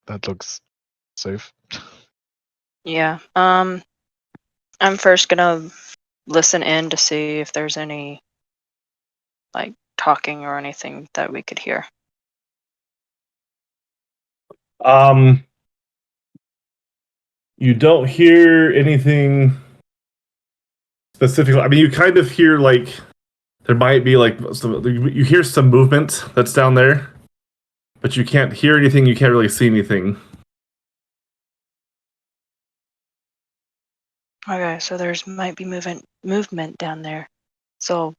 That looks safe. Yeah. I'm first gonna listen in to see if there's any like talking or anything that we could hear. You don't hear anything specifically. I mean, you kind of hear like there might be like you hear some movement that's down there, but you can't hear anything. You can't really see anything. Okay, so there's might be movement down there. So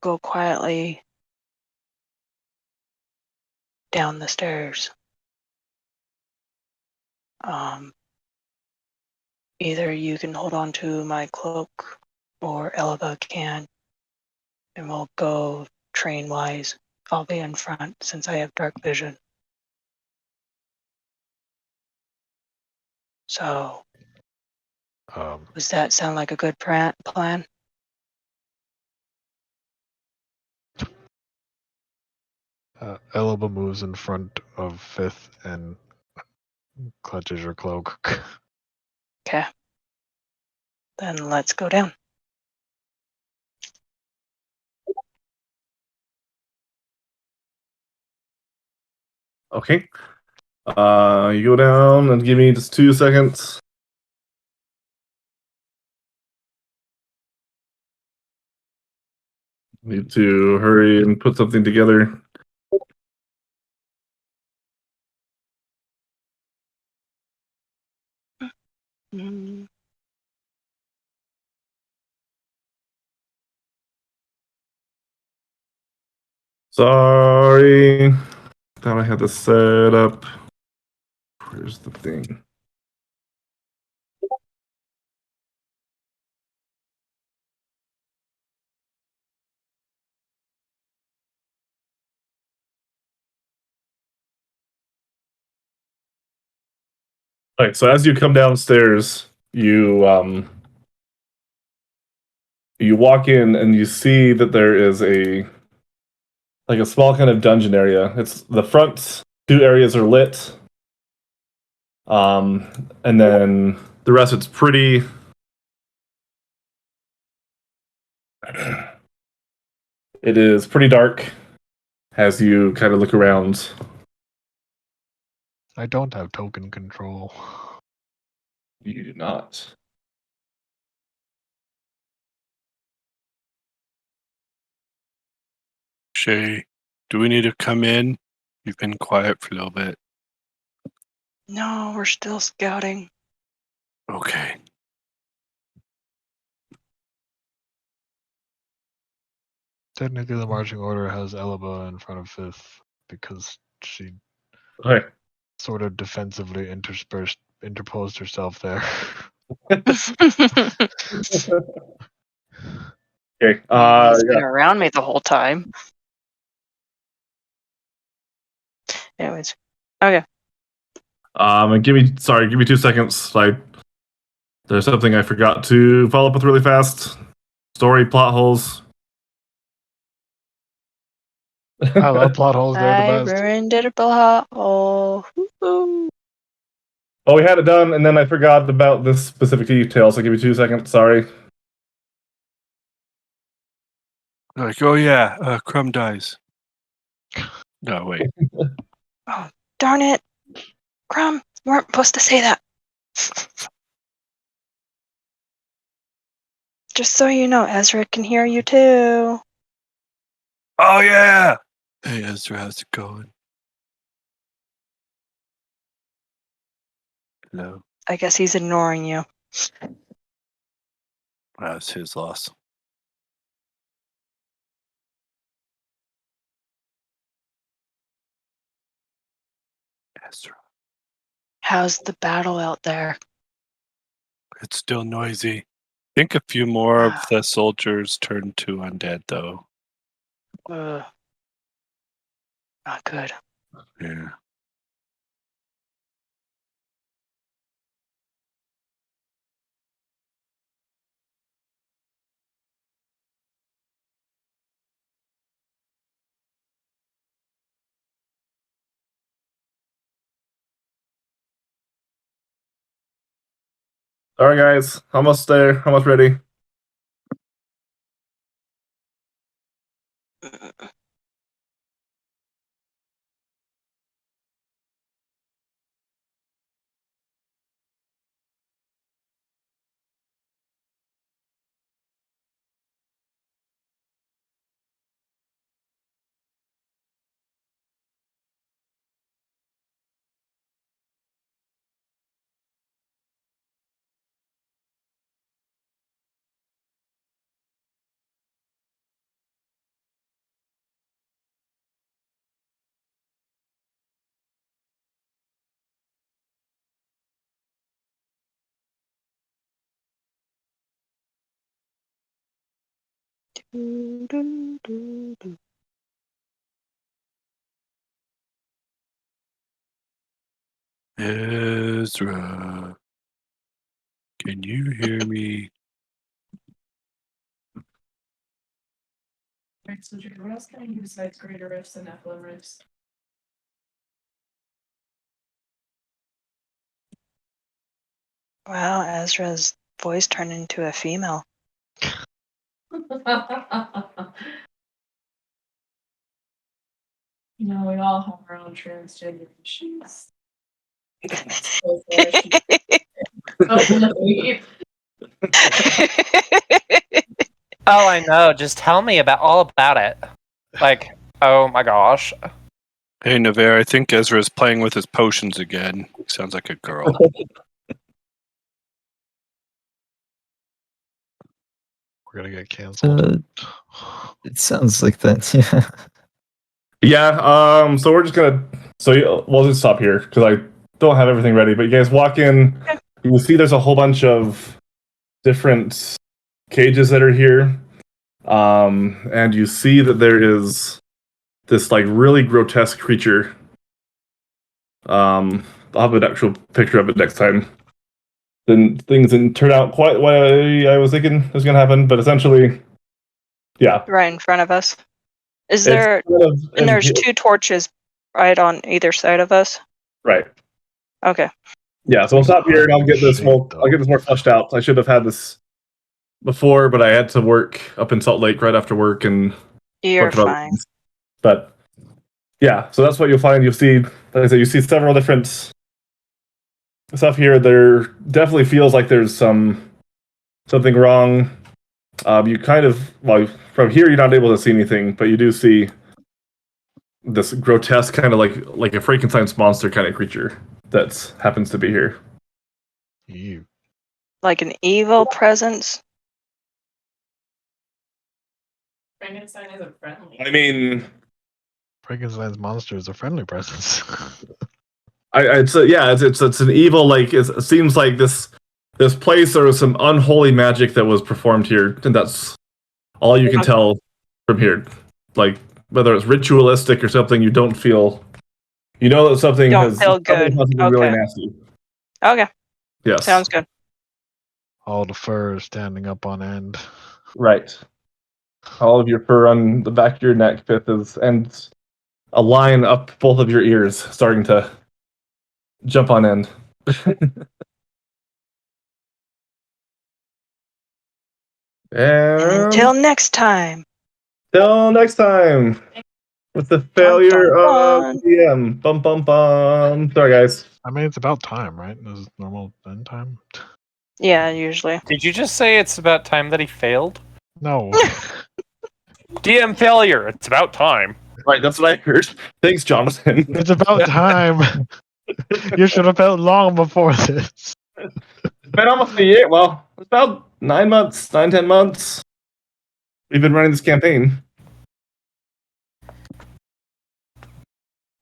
go quietly down the stairs. Either you can hold on to my cloak or Elba can, and we'll go train wise. I'll be in front since I have dark vision. So, does that sound like a good plan? Elba moves in front of Fifth and clutches her cloak. Okay. Then let's go down. Okay. You go down and give me just 2 seconds. Need to hurry and put something together. Mm. Sorry. Thought I had this set up. Where's the thing? All right, so as you come downstairs, you walk in and you see that there is a small kind of dungeon area. It's the front 2 areas are lit. And then the rest it's pretty it is pretty dark as you kind of look around. I don't have token control. You do not. Shay, do we need to come in? You've been quiet for a little bit. No, we're still scouting. Okay. Technically, the marching order has Elba in front of fifth because she Okay. sort of defensively interposed herself there. Okay. He's Yeah. been around me the whole time. Anyways, okay. And give me 2 seconds. There's something I forgot to follow up with really fast. Story plot holes. I love plot holes. They're I the best. ruined it a plot hole. Woo-hoo. Oh, we had it done, and then I forgot about this specific detail. So give me 2 seconds. Sorry. Like, oh yeah, Crumb dies. No, wait. Darn it. Crumb, you weren't supposed to say that. Just so you know, Ezra can hear you too. Oh yeah! Hey Ezra, how's it going? Hello. I guess he's ignoring you. That's his loss. Ezra. How's the battle out there? It's still noisy. I think a few more of the soldiers turned to undead, though. Not good. Yeah. All right, guys. Almost there. Almost ready. Ezra. Can you hear me? Right, so Jared, what else can I do besides greater rifts and Nephilim rifts? Wow, Ezra's voice turned into a female. You know, we all have our own transgender issues. Oh, I know. Just tell me all about it. Like, oh my gosh. Hey, Navarre, I think Ezra's playing with his potions again. Sounds like a girl. We're gonna get canceled. It sounds like that. Yeah. Yeah. So we're just gonna. We'll just stop here because I don't have everything ready. But you guys walk in. You see, there's a whole bunch of different cages that are here. And you see that there is this really grotesque creature. I'll have an actual picture of it next time. Then things didn't turn out quite what I was thinking was going to happen, but essentially, yeah. Right in front of us. Is there? And there's 2 torches right on either side of us. Right. Okay. Yeah. So we'll stop here, and I'll get this more fleshed out. I should have had this before, but I had to work up in Salt Lake right after work, and You're fine. But yeah, so that's what you'll find. You'll see, like I said, you see several different stuff here. There definitely feels like there's something wrong. You kind of, from here you're not able to see anything, but you do see this grotesque kind of like a Frankenstein's monster kind of creature that happens to be here. Ew. Like an evil presence. Frankenstein isn't friendly. I mean, Frankenstein's monster is a friendly presence. it's an evil, like it seems like this place there was some unholy magic that was performed here, and that's all you can tell from here. Like whether it's ritualistic or something, you don't feel. You know that something Don't has feel good. something really Okay. nasty. Okay, Yes, sounds good. All the fur standing up on end. right. All of your fur on the back of your neck, Fifth, and a line up both of your ears, starting to jump on end. And until next time. Till next time, with the failure dun. of DM. Bum bum bum. Sorry, guys. I mean, it's about time, right? This is normal end time. Yeah, usually. Did you just say it's about time that he failed? No. DM failure. It's about time. Right, that's what I heard. Thanks, Jonathan. It's about time. You should have felt long before this. It's been almost a year. Well, it's about 10 months. We've been running this campaign.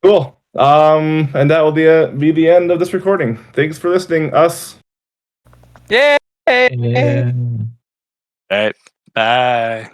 Cool. And that will be the end of this recording. Thanks for listening, us. Yay! Yeah. All right. Bye.